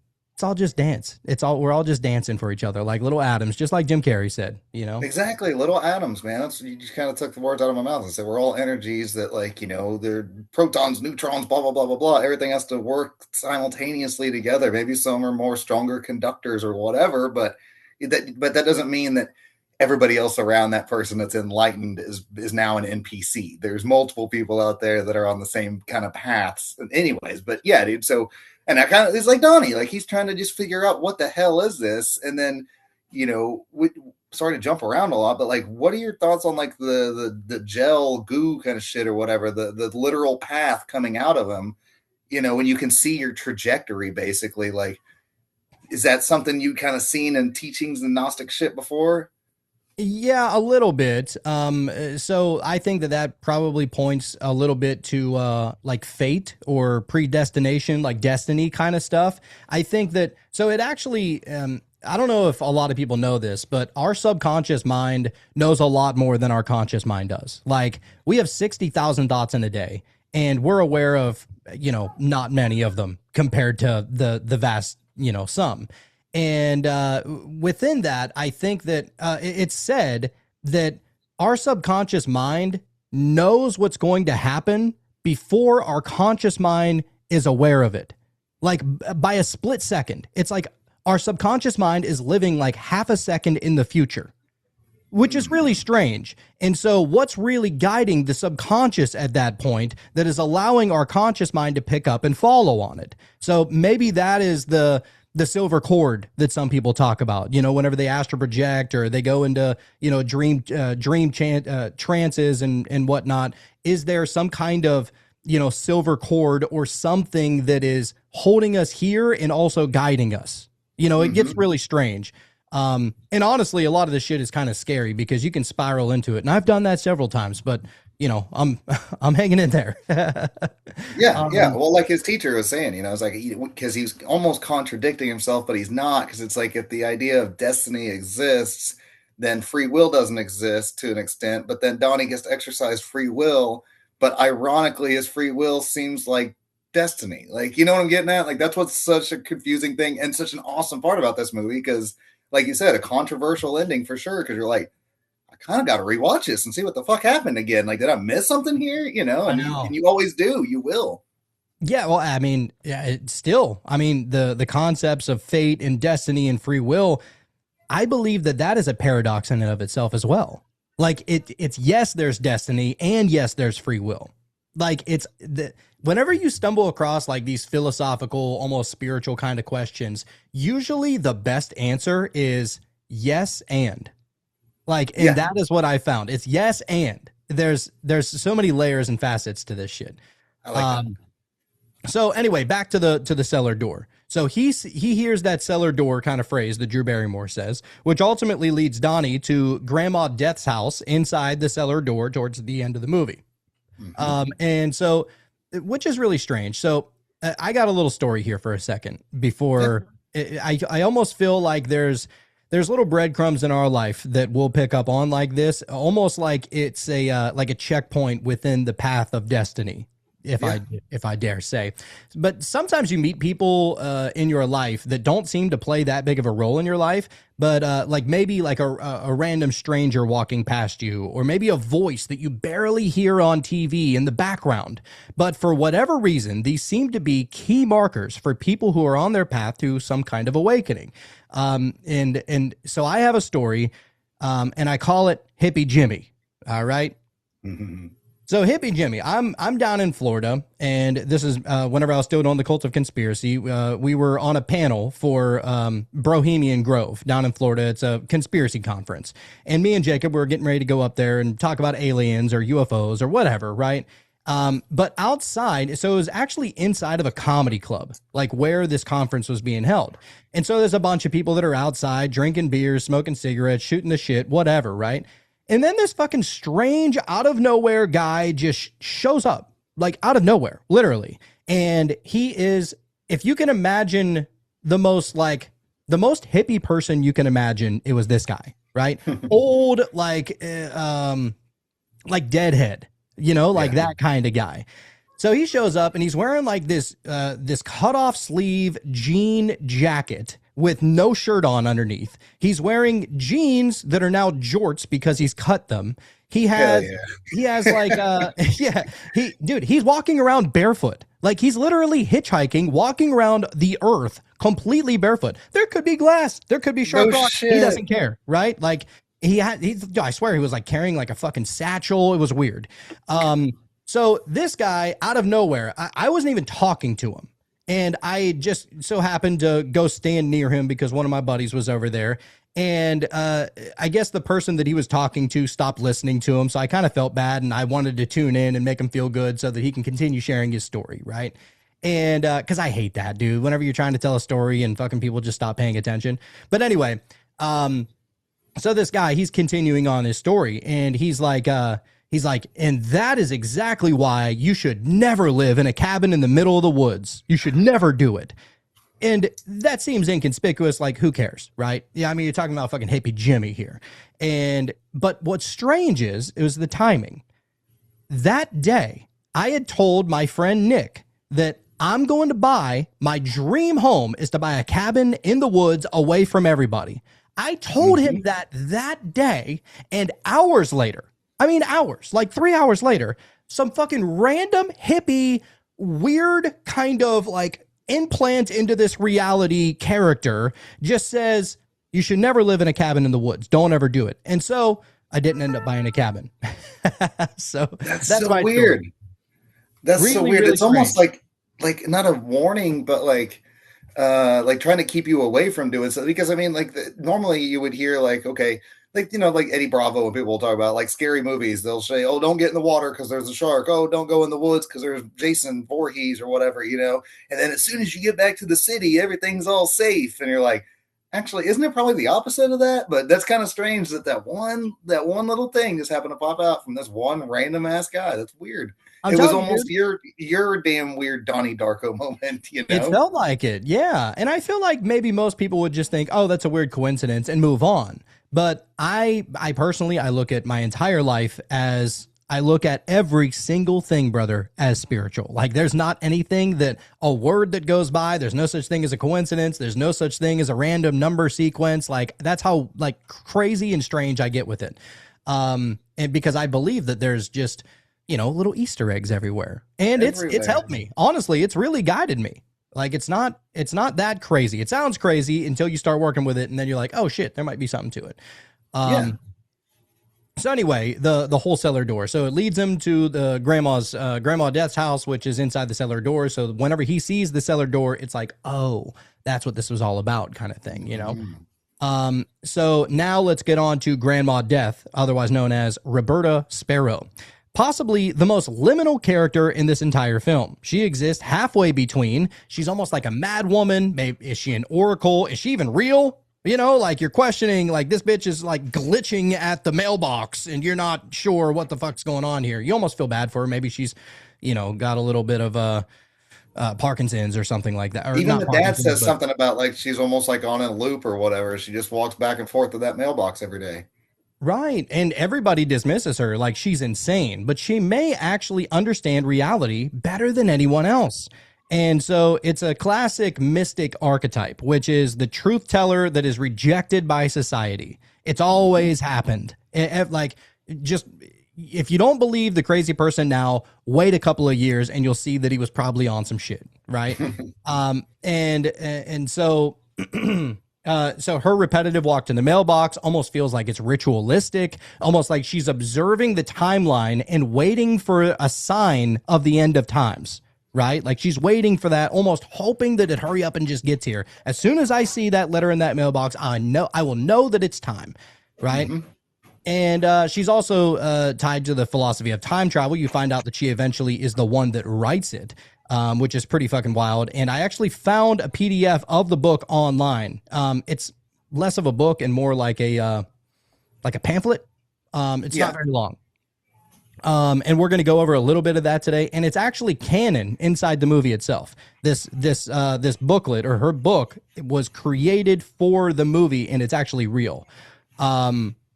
Speaker 3: dance. We're all just dancing for each other, like little atoms, just like Jim Carrey said,
Speaker 2: Exactly, little atoms, man. You just kind of took the words out of my mouth and said we're all energies that, like, they're protons, neutrons, blah blah blah blah blah. Everything has to work simultaneously together. Maybe some are more stronger conductors or whatever, but that doesn't mean that everybody else around that person that's enlightened is now an NPC. There's multiple people out there that are on the same kind of paths. Anyways, but yeah, dude. So, and I kind of, it's like Donnie, like he's trying to just figure out what the hell is this, and then sorry to jump around a lot, but like, what are your thoughts on like the gel goo kind of shit or whatever, the literal path coming out of him? When you can see your trajectory, basically, like, is that something you kind of seen in teachings and Gnostic shit before?
Speaker 3: Yeah, a little bit. So I think that probably points a little bit to like fate or predestination, like destiny kind of stuff. I think that so it actually. I don't know if a lot of people know this, but our subconscious mind knows a lot more than our conscious mind does. Like we have 60,000 thoughts in a day, and we're aware of not many of them compared to the vast sum. And within that, I think that it's said that our subconscious mind knows what's going to happen before our conscious mind is aware of it. Like by a split second. It's like our subconscious mind is living like half a second in the future, which is really strange. And so what's really guiding the subconscious at that point that is allowing our conscious mind to pick up and follow on it? So maybe that is the silver cord that some people talk about, whenever they astral project or they go into, dream trances and whatnot. Is there some kind of, silver cord or something that is holding us here and also guiding us? It gets really strange. And honestly, a lot of this shit is kind of scary because you can spiral into it. And I've done that several times, but I'm hanging in there.
Speaker 2: Yeah, yeah. Well, like his teacher was saying, it's like because he's almost contradicting himself, but he's not, because it's like if the idea of destiny exists, then free will doesn't exist to an extent. But then Donnie gets to exercise free will, but ironically, his free will seems like destiny. Like, you know what I'm getting at? Like that's what's such a confusing thing and such an awesome part about this movie, because, like you said, a controversial ending for sure. Because you're like, I kind of got to rewatch this and see what the fuck happened again. Like, did I miss something here?
Speaker 3: I
Speaker 2: And
Speaker 3: know.
Speaker 2: you always do. You will.
Speaker 3: Yeah, well, I mean, yeah, it's still, I mean, the concepts of fate and destiny and free will, I believe that is a paradox in and of itself as well. Like it's yes, there's destiny, and yes, there's free will. Like whenever you stumble across like these philosophical, almost spiritual kind of questions, usually the best answer is yes and. Like, and
Speaker 2: Yeah.
Speaker 3: that is what I found. It's yes and. There's so many layers and facets to this shit.
Speaker 2: I like that.
Speaker 3: So anyway, back to the cellar door. So he hears that cellar door kind of phrase that Drew Barrymore says, which ultimately leads Donnie to Grandma Death's house inside the cellar door towards the end of the movie.
Speaker 2: Mm-hmm.
Speaker 3: And so, which is really strange. So I got a little story here for a second before I almost feel like there's little breadcrumbs in our life that we'll pick up on like this, almost like it's a checkpoint within the path of destiny,
Speaker 2: Yeah.
Speaker 3: if I dare say. But sometimes you meet people in your life that don't seem to play that big of a role in your life, but like maybe like a random stranger walking past you, or maybe a voice that you barely hear on TV in the background. But for whatever reason, these seem to be key markers for people who are on their path to some kind of awakening. And so I have a story, and I call it Hippie Jimmy. All right.
Speaker 2: Mhm.
Speaker 3: So Hippie Jimmy, I'm down in Florida, and this is whenever I was still on the Cult of Conspiracy. We were on a panel for Bohemian Grove down in Florida. It's a conspiracy conference, and me and Jacob were getting ready to go up there and talk about aliens or UFOs or whatever, right? But outside, so it was actually inside of a comedy club, like where this conference was being held. And so there's a bunch of people that are outside drinking beers, smoking cigarettes, shooting the shit, whatever, right? And then this fucking strange out of nowhere guy just shows up, like out of nowhere, literally. And he is, if you can imagine the most hippie person you can imagine, it was this guy, right? Old, like deadhead, like
Speaker 2: Yeah.
Speaker 3: that kind of guy. So he shows up and he's wearing like this cut off sleeve jean jacket with no shirt on underneath. He's wearing jeans that are now jorts because he's cut them. He
Speaker 2: Hell
Speaker 3: has
Speaker 2: yeah.
Speaker 3: he has like yeah, he's walking around barefoot. Like he's literally hitchhiking, walking around the earth completely barefoot. There could be glass, there could be sharp
Speaker 2: No
Speaker 3: rock. He
Speaker 2: shit.
Speaker 3: doesn't care, right? Like I swear he was like carrying like a fucking satchel. It was weird. So this guy out of nowhere, I wasn't even talking to him. And I just so happened to go stand near him because one of my buddies was over there. And I guess the person that he was talking to stopped listening to him. So I kind of felt bad and I wanted to tune in and make him feel good so that he can continue sharing his story, right? And because I hate that, dude. Whenever you're trying to tell a story and fucking people just stop paying attention. But anyway, so this guy, he's continuing on his story and he's like, and that is exactly why you should never live in a cabin in the middle of the woods. You should never do it. And that seems inconspicuous. Like, who cares, right? Yeah, I mean, you're talking about fucking hippie Jimmy here. But what's strange is, it was the timing. That day, I had told my friend Nick that I'm going to buy, my dream home is to buy a cabin in the woods away from everybody. I told him that day, and hours later, I mean, hours, like 3 hours later, some fucking random hippie, weird kind of like implant into this reality character just says, you should never live in a cabin in the woods. Don't ever do it. And so I didn't end up buying a cabin. So
Speaker 2: That's
Speaker 3: that's
Speaker 2: so
Speaker 3: my
Speaker 2: weird.
Speaker 3: story.
Speaker 2: That's so
Speaker 3: Really,
Speaker 2: weird.
Speaker 3: really
Speaker 2: It's almost
Speaker 3: strange.
Speaker 2: like not a warning, but like trying to keep you away from doing so. Because I mean, normally you would hear like, okay, like like Eddie Bravo when people will talk about like scary movies, they'll say, "Oh, don't get in the water because there's a shark. Oh, don't go in the woods because there's Jason Voorhees or whatever." And then as soon as you get back to the city, everything's all safe, and you're like, actually, isn't it probably the opposite of that? But that's kind of strange that one little thing just happened to pop out from this one random ass guy. That's weird.
Speaker 3: I'm
Speaker 2: It was
Speaker 3: telling you,
Speaker 2: almost
Speaker 3: dude.
Speaker 2: your damn weird Donnie Darko moment, you
Speaker 3: It
Speaker 2: know?
Speaker 3: felt like it, yeah. And I feel like maybe most people would just think, "Oh, that's a weird coincidence," and move on. But I personally, I look at my entire life as I look at every single thing, brother, as spiritual. Like there's not anything that a word that goes by. There's no such thing as a coincidence. There's no such thing as a random number sequence. Like that's how like crazy and strange I get with it. And because I believe that there's just little Easter eggs everywhere. And it's
Speaker 2: Everywhere.
Speaker 3: helped me. Honestly, it's really guided me. Like it's not that crazy. It sounds crazy until you start working with it and then you're like, "Oh shit, there might be something to it."
Speaker 2: Yeah.
Speaker 3: So anyway, the whole cellar door. So it leads him to the grandma Death's house, which is inside the cellar door. So whenever he sees the cellar door, it's like, "Oh, that's what this was all about," kind of thing.
Speaker 2: Mhm.
Speaker 3: So now let's get on to Grandma Death, otherwise known as Roberta Sparrow. Possibly the most liminal character in this entire film. She exists halfway between. She's almost like a mad woman. Maybe is she an oracle? Is she even real? Like you're questioning, like this bitch is like glitching at the mailbox and you're not sure what the fuck's going on here. You almost feel bad for her. Maybe she's, got a little bit of Parkinson's or something like that, or
Speaker 2: Even
Speaker 3: not
Speaker 2: the dad
Speaker 3: Parkinson's,
Speaker 2: says
Speaker 3: but
Speaker 2: something about like she's almost like on a loop or whatever. She just walks back and forth to that mailbox every day.
Speaker 3: right. And everybody dismisses her like she's insane, but she may actually understand reality better than anyone else. And so it's a classic mystic archetype, which is the truth teller that is rejected by society. It's always happened. Like, just if you don't believe the crazy person now, wait a couple of years and you'll see that he was probably on some shit, right? And so so her repetitive walk to the mailbox almost feels like it's ritualistic, almost like she's observing the timeline and waiting for a sign of the end of times, right? Like she's waiting for that, almost hoping that it hurry up and just gets here. As soon as I see that letter in that mailbox, I will know that it's time, right?
Speaker 2: Mm-hmm.
Speaker 3: And she's also tied to the philosophy of time travel. You find out that she eventually is the one that writes it, which is pretty fucking wild. And I actually found a PDF of the book online. It's less of a book and more like a pamphlet. It's not very long. And we're going to go over a little bit of that today. And it's actually canon inside the movie itself. This booklet, or her book, was created for the movie, and it's actually real.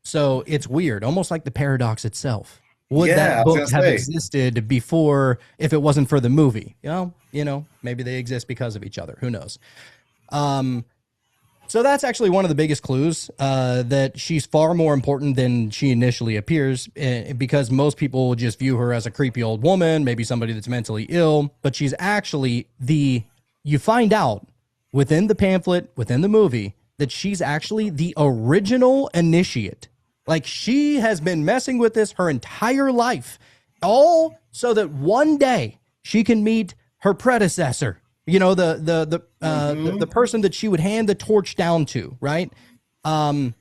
Speaker 3: So it's weird, almost like the paradox itself. Would that book have existed before if it wasn't for the movie? Maybe they exist because of each other. Who knows? So that's actually one of the biggest clues, that she's far more important than she initially appears, because most people just view her as a creepy old woman, maybe somebody that's mentally ill, but she's actually you find out within the pamphlet, within the movie, that she's actually the original initiate. Like, she has been messing with this her entire life, all so that one day she can meet her predecessor. The person that she would hand the torch down to, right? And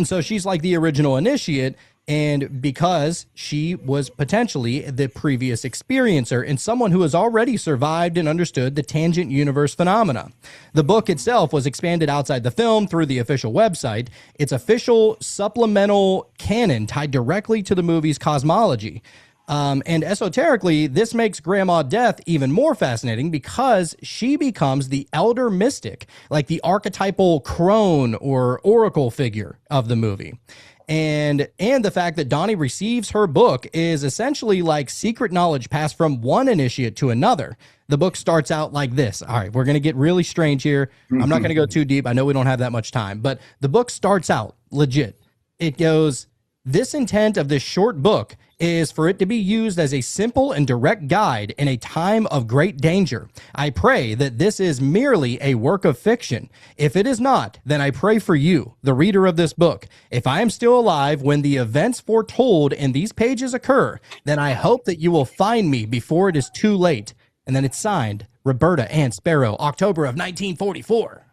Speaker 3: so she's like the original initiate, and because she was potentially the previous experiencer and someone who has already survived and understood the tangent universe phenomena. The book itself was expanded outside the film through the official website. Its official supplemental canon tied directly to the movie's cosmology. And esoterically, this makes Grandma Death even more fascinating because she becomes the elder mystic, like the archetypal crone or oracle figure of the movie. And the fact that Donnie receives her book is essentially like secret knowledge passed from one initiate to another. The book starts out like this. All right, we're going to get really strange here. I'm not going to go too deep. I know we don't have that much time, but the book starts out legit. It goes, this intent of this short book is for it to be used as a simple and direct guide in a time of great danger. I pray that this is merely a work of fiction. If it is not, then I pray for you, the reader of this book. If I am still alive when the events foretold in these pages occur, then I hope that you will find me before it is too late. And then it's signed, Roberta Ann Sparrow, October of 1944.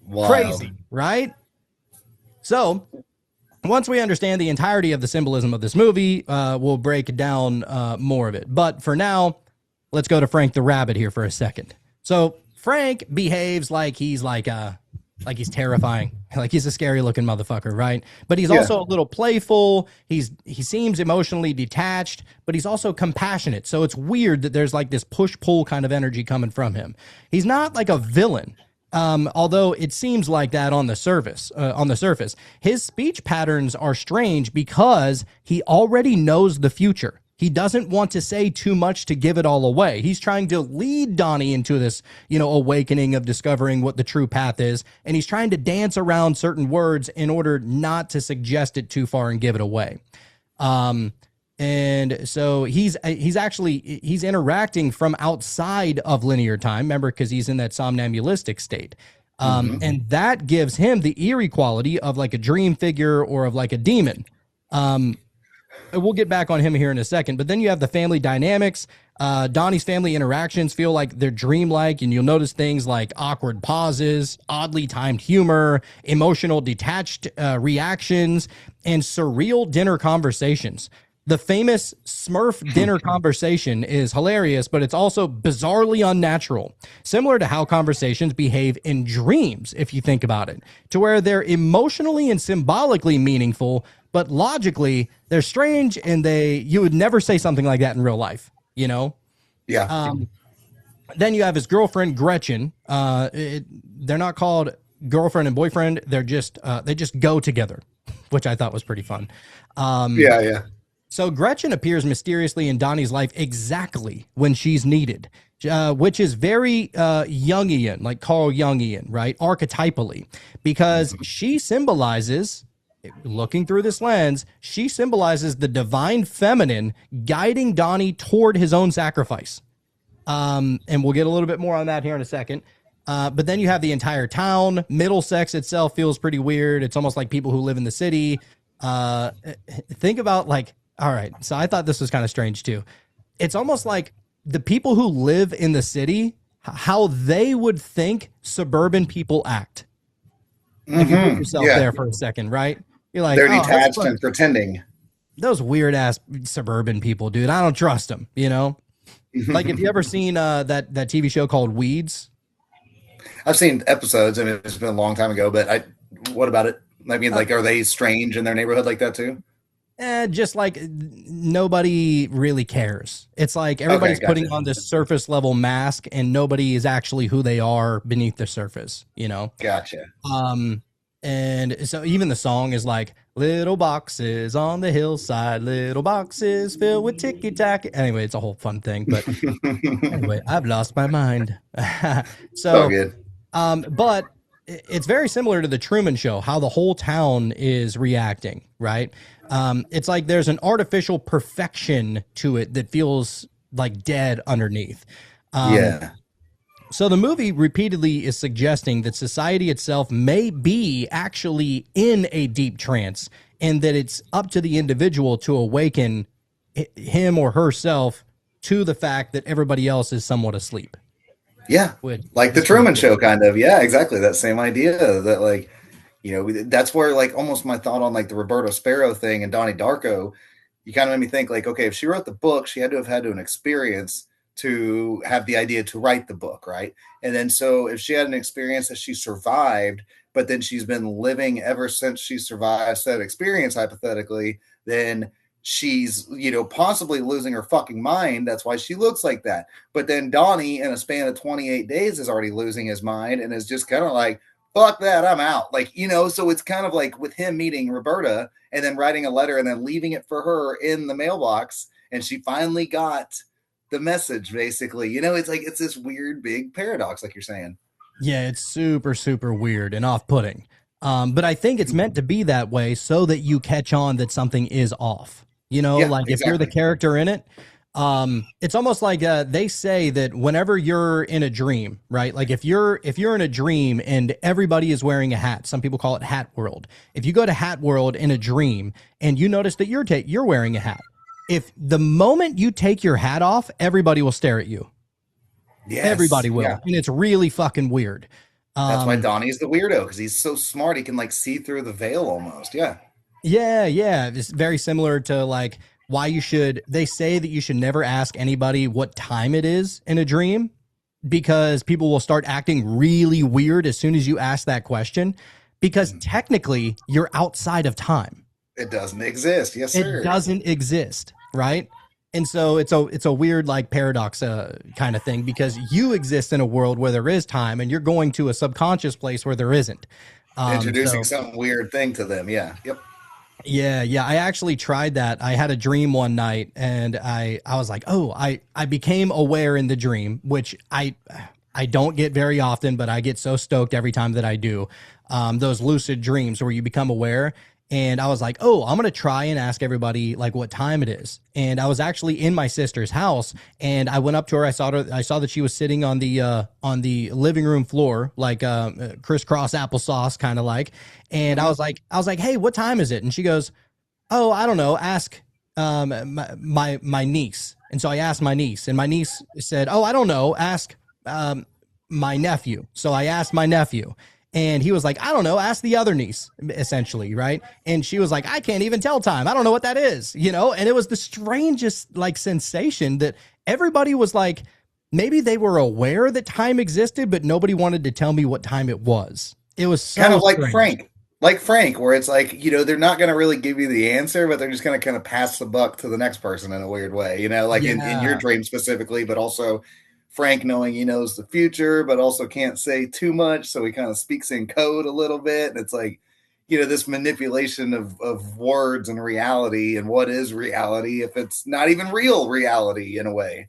Speaker 3: Wild. Crazy, right? So once we understand the entirety of the symbolism of this movie, we'll break down more of it. But for now, let's go to Frank the Rabbit here for a second. So Frank behaves like he's he's terrifying, like he's a scary looking motherfucker, right? But he's also a little playful. He seems emotionally detached, but he's also compassionate. So it's weird that there's like this push-pull kind of energy coming from him. He's not like a villain. Although it seems like that on the surface, his speech patterns are strange because he already knows the future. He doesn't want to say too much to give it all away. He's trying to lead Donnie into this, awakening of discovering what the true path is. And he's trying to dance around certain words in order not to suggest it too far and give it away. And so he's interacting from outside of linear time, remember, because he's in that somnambulistic state. And that gives him the eerie quality of like a dream figure or of like a demon. We'll get back on him here in a second, but then you have the family dynamics. Donnie's family interactions feel like they're dreamlike, and you'll notice things like awkward pauses, oddly timed humor, emotional detached reactions, and surreal dinner conversations. The famous Smurf dinner conversation is hilarious, but it's also bizarrely unnatural, similar to how conversations behave in dreams, if you think about it, to where they're emotionally and symbolically meaningful, but logically they're strange, and you would never say something like that in real life,
Speaker 2: Yeah.
Speaker 3: Then you have his girlfriend Gretchen. They're not called girlfriend and boyfriend. They just go together, which I thought was pretty fun.
Speaker 2: Yeah, yeah.
Speaker 3: So Gretchen appears mysteriously in Donnie's life exactly when she's needed, which is very Jungian, like Carl Jungian, right? Archetypally, because she symbolizes, looking through this lens, she symbolizes the divine feminine guiding Donnie toward his own sacrifice. And we'll get a little bit more on that here in a second. But then you have the entire town. Middlesex itself feels pretty weird. It's almost like people who live in the city. Think about like, all right. So I thought this was kind of strange too. It's almost like the people who live in the city, how they would think suburban people act. If you put yourself
Speaker 2: Yeah.
Speaker 3: there for a second, right? You're like,
Speaker 2: They're
Speaker 3: oh,
Speaker 2: detached and pretending.
Speaker 3: those weird ass suburban people, dude. I don't trust them. You know, like if you ever seen that TV show called Weeds.
Speaker 2: I've seen episodes. I mean, it's been a long time ago, but what about it? I mean, like, are they strange in their neighborhood like that too?
Speaker 3: Just like nobody really cares. It's like everybody's
Speaker 2: Okay, gotcha.
Speaker 3: putting on this surface level mask and nobody is actually who they are beneath the surface, you know?
Speaker 2: Gotcha.
Speaker 3: And so even the song is like little boxes on the hillside, little boxes filled with ticky tack. Anyway, it's a whole fun thing, but anyway, I've lost my mind.
Speaker 2: So
Speaker 3: So,
Speaker 2: good.
Speaker 3: but it's very similar to the Truman Show, how the whole town is reacting, right? It's like there's an artificial perfection to it that feels like dead underneath.
Speaker 2: Yeah.
Speaker 3: So the movie repeatedly is suggesting that society itself may be actually in a deep trance and that it's up to the individual to awaken him or herself to the fact that everybody else is somewhat asleep.
Speaker 2: Yeah.
Speaker 3: Which
Speaker 2: Like the
Speaker 3: is pretty
Speaker 2: Truman
Speaker 3: cool.
Speaker 2: Show, kind of. Yeah, exactly. That same idea that, like, that's where, like, almost my thought on, like, the Roberto Sparrow thing and Donnie Darko, you kind of made me think, like, okay, if she wrote the book, she had to have had an experience to have the idea to write the book, right? And then so if she had an experience that she survived, but then she's been living ever since she survived said experience, hypothetically, then she's, possibly losing her fucking mind. That's why she looks like that. But then Donnie, in a span of 28 days, is already losing his mind and is just kind of like, fuck that, I'm out. Like, so it's kind of like with him meeting Roberta and then writing a letter and then leaving it for her in the mailbox. And she finally got the message, basically. It's like it's this weird big paradox, like you're saying.
Speaker 3: Yeah, it's super, super weird and off-putting. But I think it's meant to be that way so that you catch on that something is off.
Speaker 2: Yeah,
Speaker 3: Like if you're the
Speaker 2: exactly.
Speaker 3: character in it, it's almost like they say that whenever you're in a dream, right? Like if you're in a dream and everybody is wearing a hat, some people call it Hat World. If you go to Hat World in a dream and you notice that you're wearing a hat, if the moment you take your hat off, everybody will stare at you.
Speaker 2: Yes.
Speaker 3: Everybody will,
Speaker 2: Yeah.
Speaker 3: and it's really fucking weird.
Speaker 2: That's why
Speaker 3: Um,
Speaker 2: Donnie's the weirdo, because he's so smart he can, like, see through the veil almost. Yeah.
Speaker 3: Yeah, yeah. It's very similar to like why they say that you should never ask anybody what time it is in a dream because people will start acting really weird as soon as you ask that question because technically you're outside of time.
Speaker 2: It doesn't exist. Yes,
Speaker 3: It
Speaker 2: sir.
Speaker 3: doesn't exist, right? And so it's a weird like paradox kind of thing because you exist in a world where there is time and you're going to a subconscious place where there isn't.
Speaker 2: Introducing
Speaker 3: So
Speaker 2: some weird thing to them. Yeah. Yep.
Speaker 3: yeah, yeah. I actually tried that. I had a dream one night and I was like, oh, I became aware in the dream, which I don't get very often, but I get so stoked every time that I do. Those lucid dreams where you become aware. And I was like, oh, I'm gonna try and ask everybody like what time it is. And I was actually in my sister's house, and I went up to her. I saw that she was sitting on the living room floor, like crisscross applesauce, kind of like. And
Speaker 2: Mhm.
Speaker 3: I was like, hey, what time is it? And she goes, oh, I don't know. Ask my niece. And so I asked my niece, and my niece said, oh, I don't know. Ask my nephew. So I asked my nephew. And he was like, I don't know, ask the other niece, essentially, right? And she was like, I can't even tell time. I don't know what that is, And it was the strangest like sensation that everybody was like, maybe they were aware that time existed, but nobody wanted to tell me what time it was. It was
Speaker 2: Kind
Speaker 3: so
Speaker 2: of like
Speaker 3: strange.
Speaker 2: Frank. Like Frank, where it's like, they're not going to really give you the answer, but they're just going to kind of pass the buck to the next person in a weird way, like in your
Speaker 3: Yeah.
Speaker 2: dream specifically, but also Frank knowing he knows the future, but also can't say too much. So he kind of speaks in code a little bit. And it's like, this manipulation of words and reality, and what is reality if it's not even real reality in a way.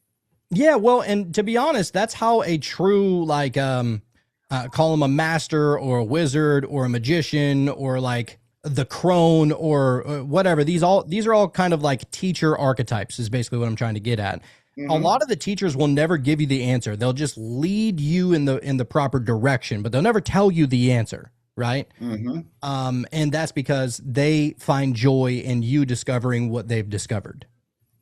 Speaker 3: Yeah, well, and to be honest, that's how a true call him a master or a wizard or a magician or like the crone or whatever. These are all kind of like teacher archetypes is basically what I'm trying to get at. A
Speaker 2: Mm-hmm.
Speaker 3: lot of the teachers will never give you the answer. They'll just lead you in the proper direction, but they'll never tell you the answer, right?
Speaker 2: Mm-hmm.
Speaker 3: And that's because they find joy in you discovering what they've discovered.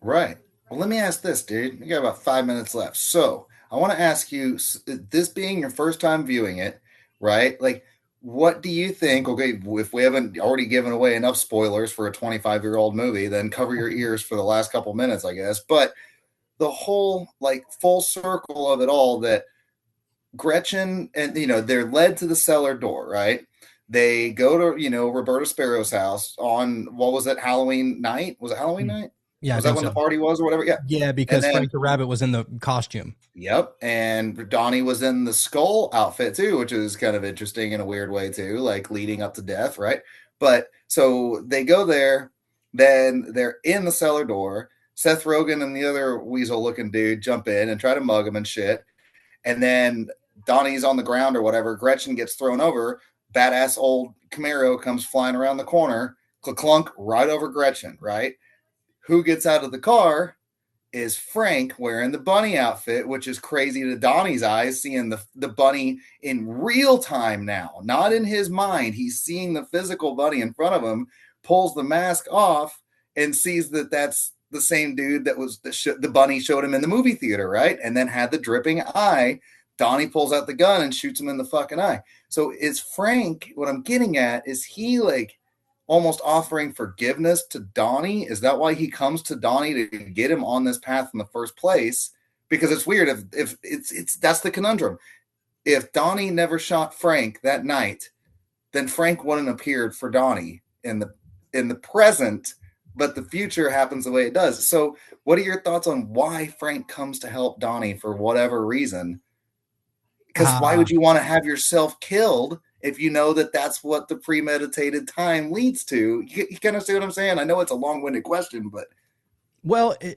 Speaker 2: Right. Well, let me ask this, dude. You got about 5 minutes left. So I want to ask you, this being your first time viewing it, right? Like, what do you think? Okay, if we haven't already given away enough spoilers for a 25-year-old movie, then cover your ears for the last couple minutes, I guess. But the whole, like, full circle of it all, that Gretchen and, they're led to the cellar door, right? They go to, Roberta Sparrow's house on, what was it, Halloween night? Was it Halloween
Speaker 3: Mm.
Speaker 2: night?
Speaker 3: Yeah, I
Speaker 2: Was that
Speaker 3: think
Speaker 2: when
Speaker 3: so.
Speaker 2: the party was or whatever? Yeah.
Speaker 3: Yeah,
Speaker 2: And
Speaker 3: because
Speaker 2: then,
Speaker 3: Frank the Rabbit was in the costume.
Speaker 2: yep. And Donnie was in the skull outfit too, which is kind of interesting in a weird way too, like leading up to death, right? But so they go there, then they're in the cellar door. Seth Rogen and the other weasel looking dude jump in and try to mug him and shit. And then Donnie's on the ground or whatever. Gretchen gets thrown over. Badass old Camaro comes flying around the corner, clunk right over Gretchen, right? Who gets out of the car is Frank wearing the bunny outfit, which is crazy to Donnie's eyes, seeing the bunny in real time now, not in his mind. He's seeing the physical bunny in front of him, pulls the mask off, and sees that that's the same dude that was the bunny showed him in the movie theater, right? And then had the dripping eye. Donnie pulls out the gun and shoots him in the fucking eye. So is Frank, what I'm getting at, is he like almost offering forgiveness to Donnie? Is that why he comes to Donnie to get him on this path in the first place? Because it's weird if it's that's the conundrum. If Donnie never shot Frank that night, then Frank wouldn't have appeared for Donnie in the present, but the future happens the way it does. So, what are your thoughts on why Frank comes to help Donnie for whatever reason? Because why
Speaker 3: Uh,
Speaker 2: would you want to have yourself killed if you know that that's what the premeditated time leads to? You kind of see what I'm saying? I know it's a long-winded question, but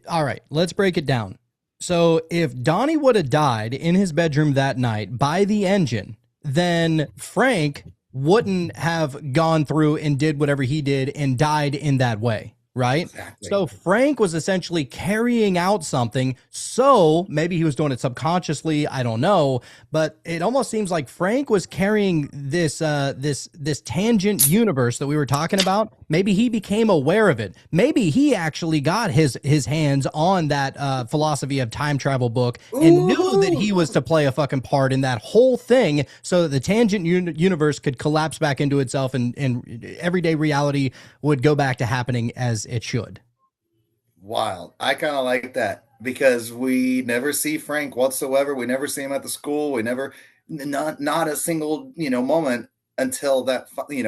Speaker 3: all right, let's break it down. So, if Donnie would have died in his bedroom that night by the engine, then Frank wouldn't have gone through and did whatever he did and died in that way, right?
Speaker 2: exactly.
Speaker 3: So, Frank was essentially carrying out something. So, maybe he was doing it subconsciously. I don't know. But it almost seems like Frank was carrying this tangent universe that we were talking about. Maybe he became aware of it. Maybe he actually got his hands on that philosophy of time travel book and knew that he was
Speaker 2: Ooh.
Speaker 3: to play a fucking part in that whole thing, so that the tangent universe could collapse back into itself, and everyday reality would go back to happening as it should.
Speaker 2: Wild. I kind of like that because we never see Frank whatsoever. We never see him at the school. We never, not a single, moment until that,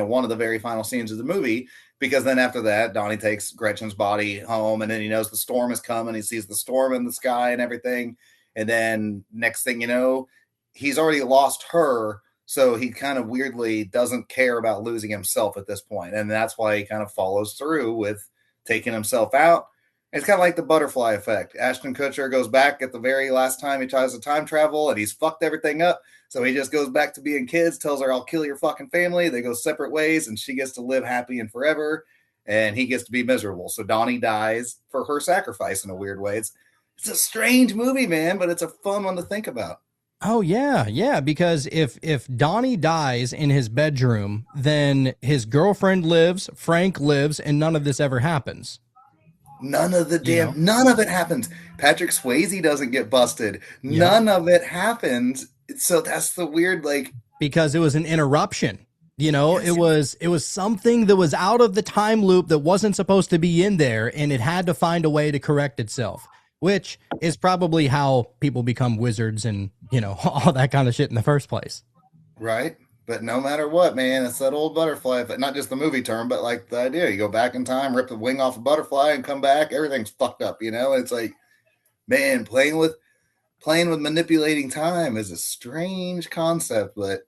Speaker 2: one of the very final scenes of the movie. Because then after that, Donnie takes Gretchen's body home, and then he knows the storm is coming. He sees the storm in the sky and everything. And then next thing you know, he's already lost her. So he kind of weirdly doesn't care about losing himself at this point. And that's why he kind of follows through with taking himself out. It's kind of like the butterfly effect. Ashton Kutcher goes back at the very last time he tries to time travel, and he's fucked everything up. So he just goes back to being kids, tells her, I'll kill your fucking family. They go separate ways, and she gets to live happy and forever, and he gets to be miserable. So Donnie dies for her sacrifice in a weird way. It's a strange movie, man, but it's a fun one to think about.
Speaker 3: Oh yeah, yeah. Because if Donnie dies in his bedroom, then his girlfriend lives, Frank lives, and none of this ever happens. You know,
Speaker 2: None of it happens. Patrick Swayze doesn't get busted.
Speaker 3: yep.
Speaker 2: None of it happens. So that's the weird, like,
Speaker 3: Because it was an interruption. You know,
Speaker 2: yes,
Speaker 3: it was something that was out of the time loop that wasn't supposed to be in there, and it had to find a way to correct itself, which is probably how people become wizards and, all that kind of shit in the first place.
Speaker 2: right. But no matter what, man, it's that old butterfly effect. Not just the movie term, but like the idea. You go back in time, rip the wing off a butterfly, and come back, everything's fucked up. It's like, man, playing with playing with manipulating time is a strange concept, but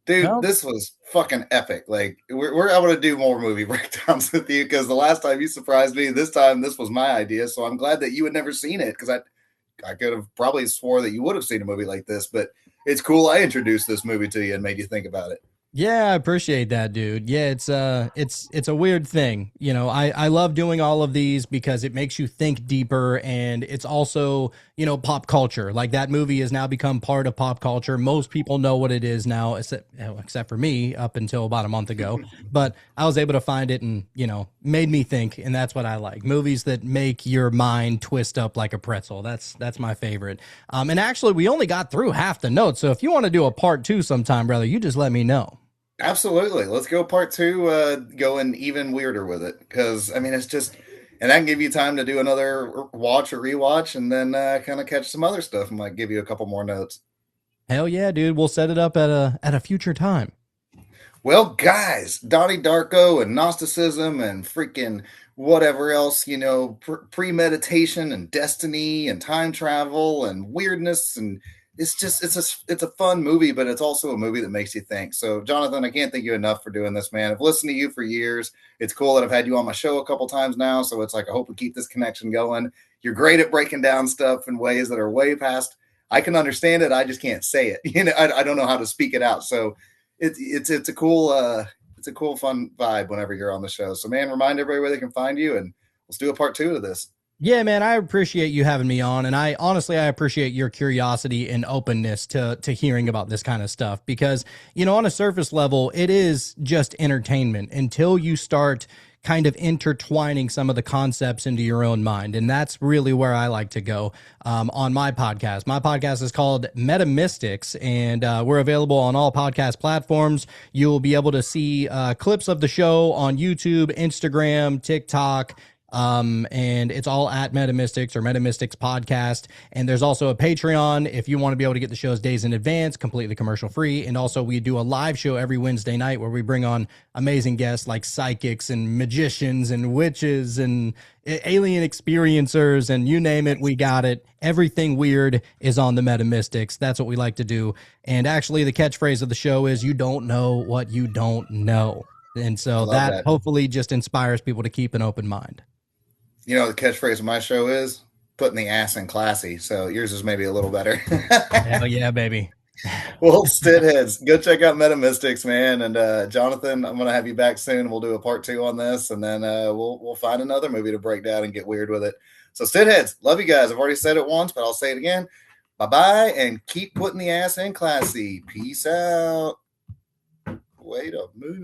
Speaker 2: dude,
Speaker 3: Well,
Speaker 2: this was fucking epic. Like we're able to do more movie breakdowns with you because the last time you surprised me, this time this was my idea. So I'm glad that you had never seen it because I could have probably swore that you would have seen a movie like this, but it's cool I introduced this movie to you and made you think about it.
Speaker 3: yeah, I appreciate that, dude. Yeah, it's a weird thing. You know, I love doing all of these because it makes you think deeper, and it's also, pop culture. Like that movie has now become part of pop culture. Most people know what it is now, except for me up until about a month ago. But I was able to find it and, made me think, and that's what I like. Movies that make your mind twist up like a pretzel. That's my favorite. And actually we only got through half the notes. So if you want to do a part 2 sometime, brother, you just let me know.
Speaker 2: Absolutely. Let's go part two, going even weirder with it. Because, I mean, it's just, and that can give you time to do another watch or rewatch and then kind of catch some other stuff. And might give you a couple more notes.
Speaker 3: Hell yeah, dude. We'll set it up at a future time.
Speaker 2: Well, guys, Donnie Darko and Gnosticism and freaking whatever else, premeditation and destiny and time travel and weirdness, and it's a fun movie, but it's also a movie that makes you think. So, Jonathan, I can't thank you enough for doing this, man. I've listened to you for years. It's cool that I've had you on my show a couple times now, so it's like I hope we keep this connection going. You're great at breaking down stuff in ways that are way past. I can understand it. I just can't say it. I don't know how to speak it out. So it's a cool fun vibe whenever you're on the show. So man, remind everybody where they can find you, and let's do a part two of this.
Speaker 3: Yeah, man, I appreciate you having me on, and I appreciate your curiosity and openness to hearing about this kind of stuff because, on a surface level, it is just entertainment until you start kind of intertwining some of the concepts into your own mind, and that's really where I like to go on my podcast. My podcast is called Metamystics, and we're available on all podcast platforms. You'll be able to see clips of the show on YouTube, Instagram, TikTok. And it's all at Metamystics or Metamystics Podcast. And there's also a Patreon if you want to be able to get the shows days in advance, completely commercial free. And also, we do a live show every Wednesday night where we bring on amazing guests like psychics and magicians and witches and alien experiencers and you name it, we got it. Everything weird is on the Metamystics. That's what we like to do. And actually, the catchphrase of the show is "You don't know what you don't know." And
Speaker 2: I
Speaker 3: so
Speaker 2: love
Speaker 3: that
Speaker 2: that.
Speaker 3: hopefully just inspires people to keep an open mind.
Speaker 2: The catchphrase of my show is putting the ass in classy. So yours is maybe a little better.
Speaker 3: Hell yeah, baby.
Speaker 2: Well, Stitt-Heads, go check out Metamystics, man. And Jonathan, I'm gonna have you back soon. We'll do a part two on this, and then we'll find another movie to break down and get weird with it. So Stitt-Heads, love you guys. I've already said it once, but I'll say it again. Bye bye, and keep putting the ass in classy. Peace out. Wait a minute.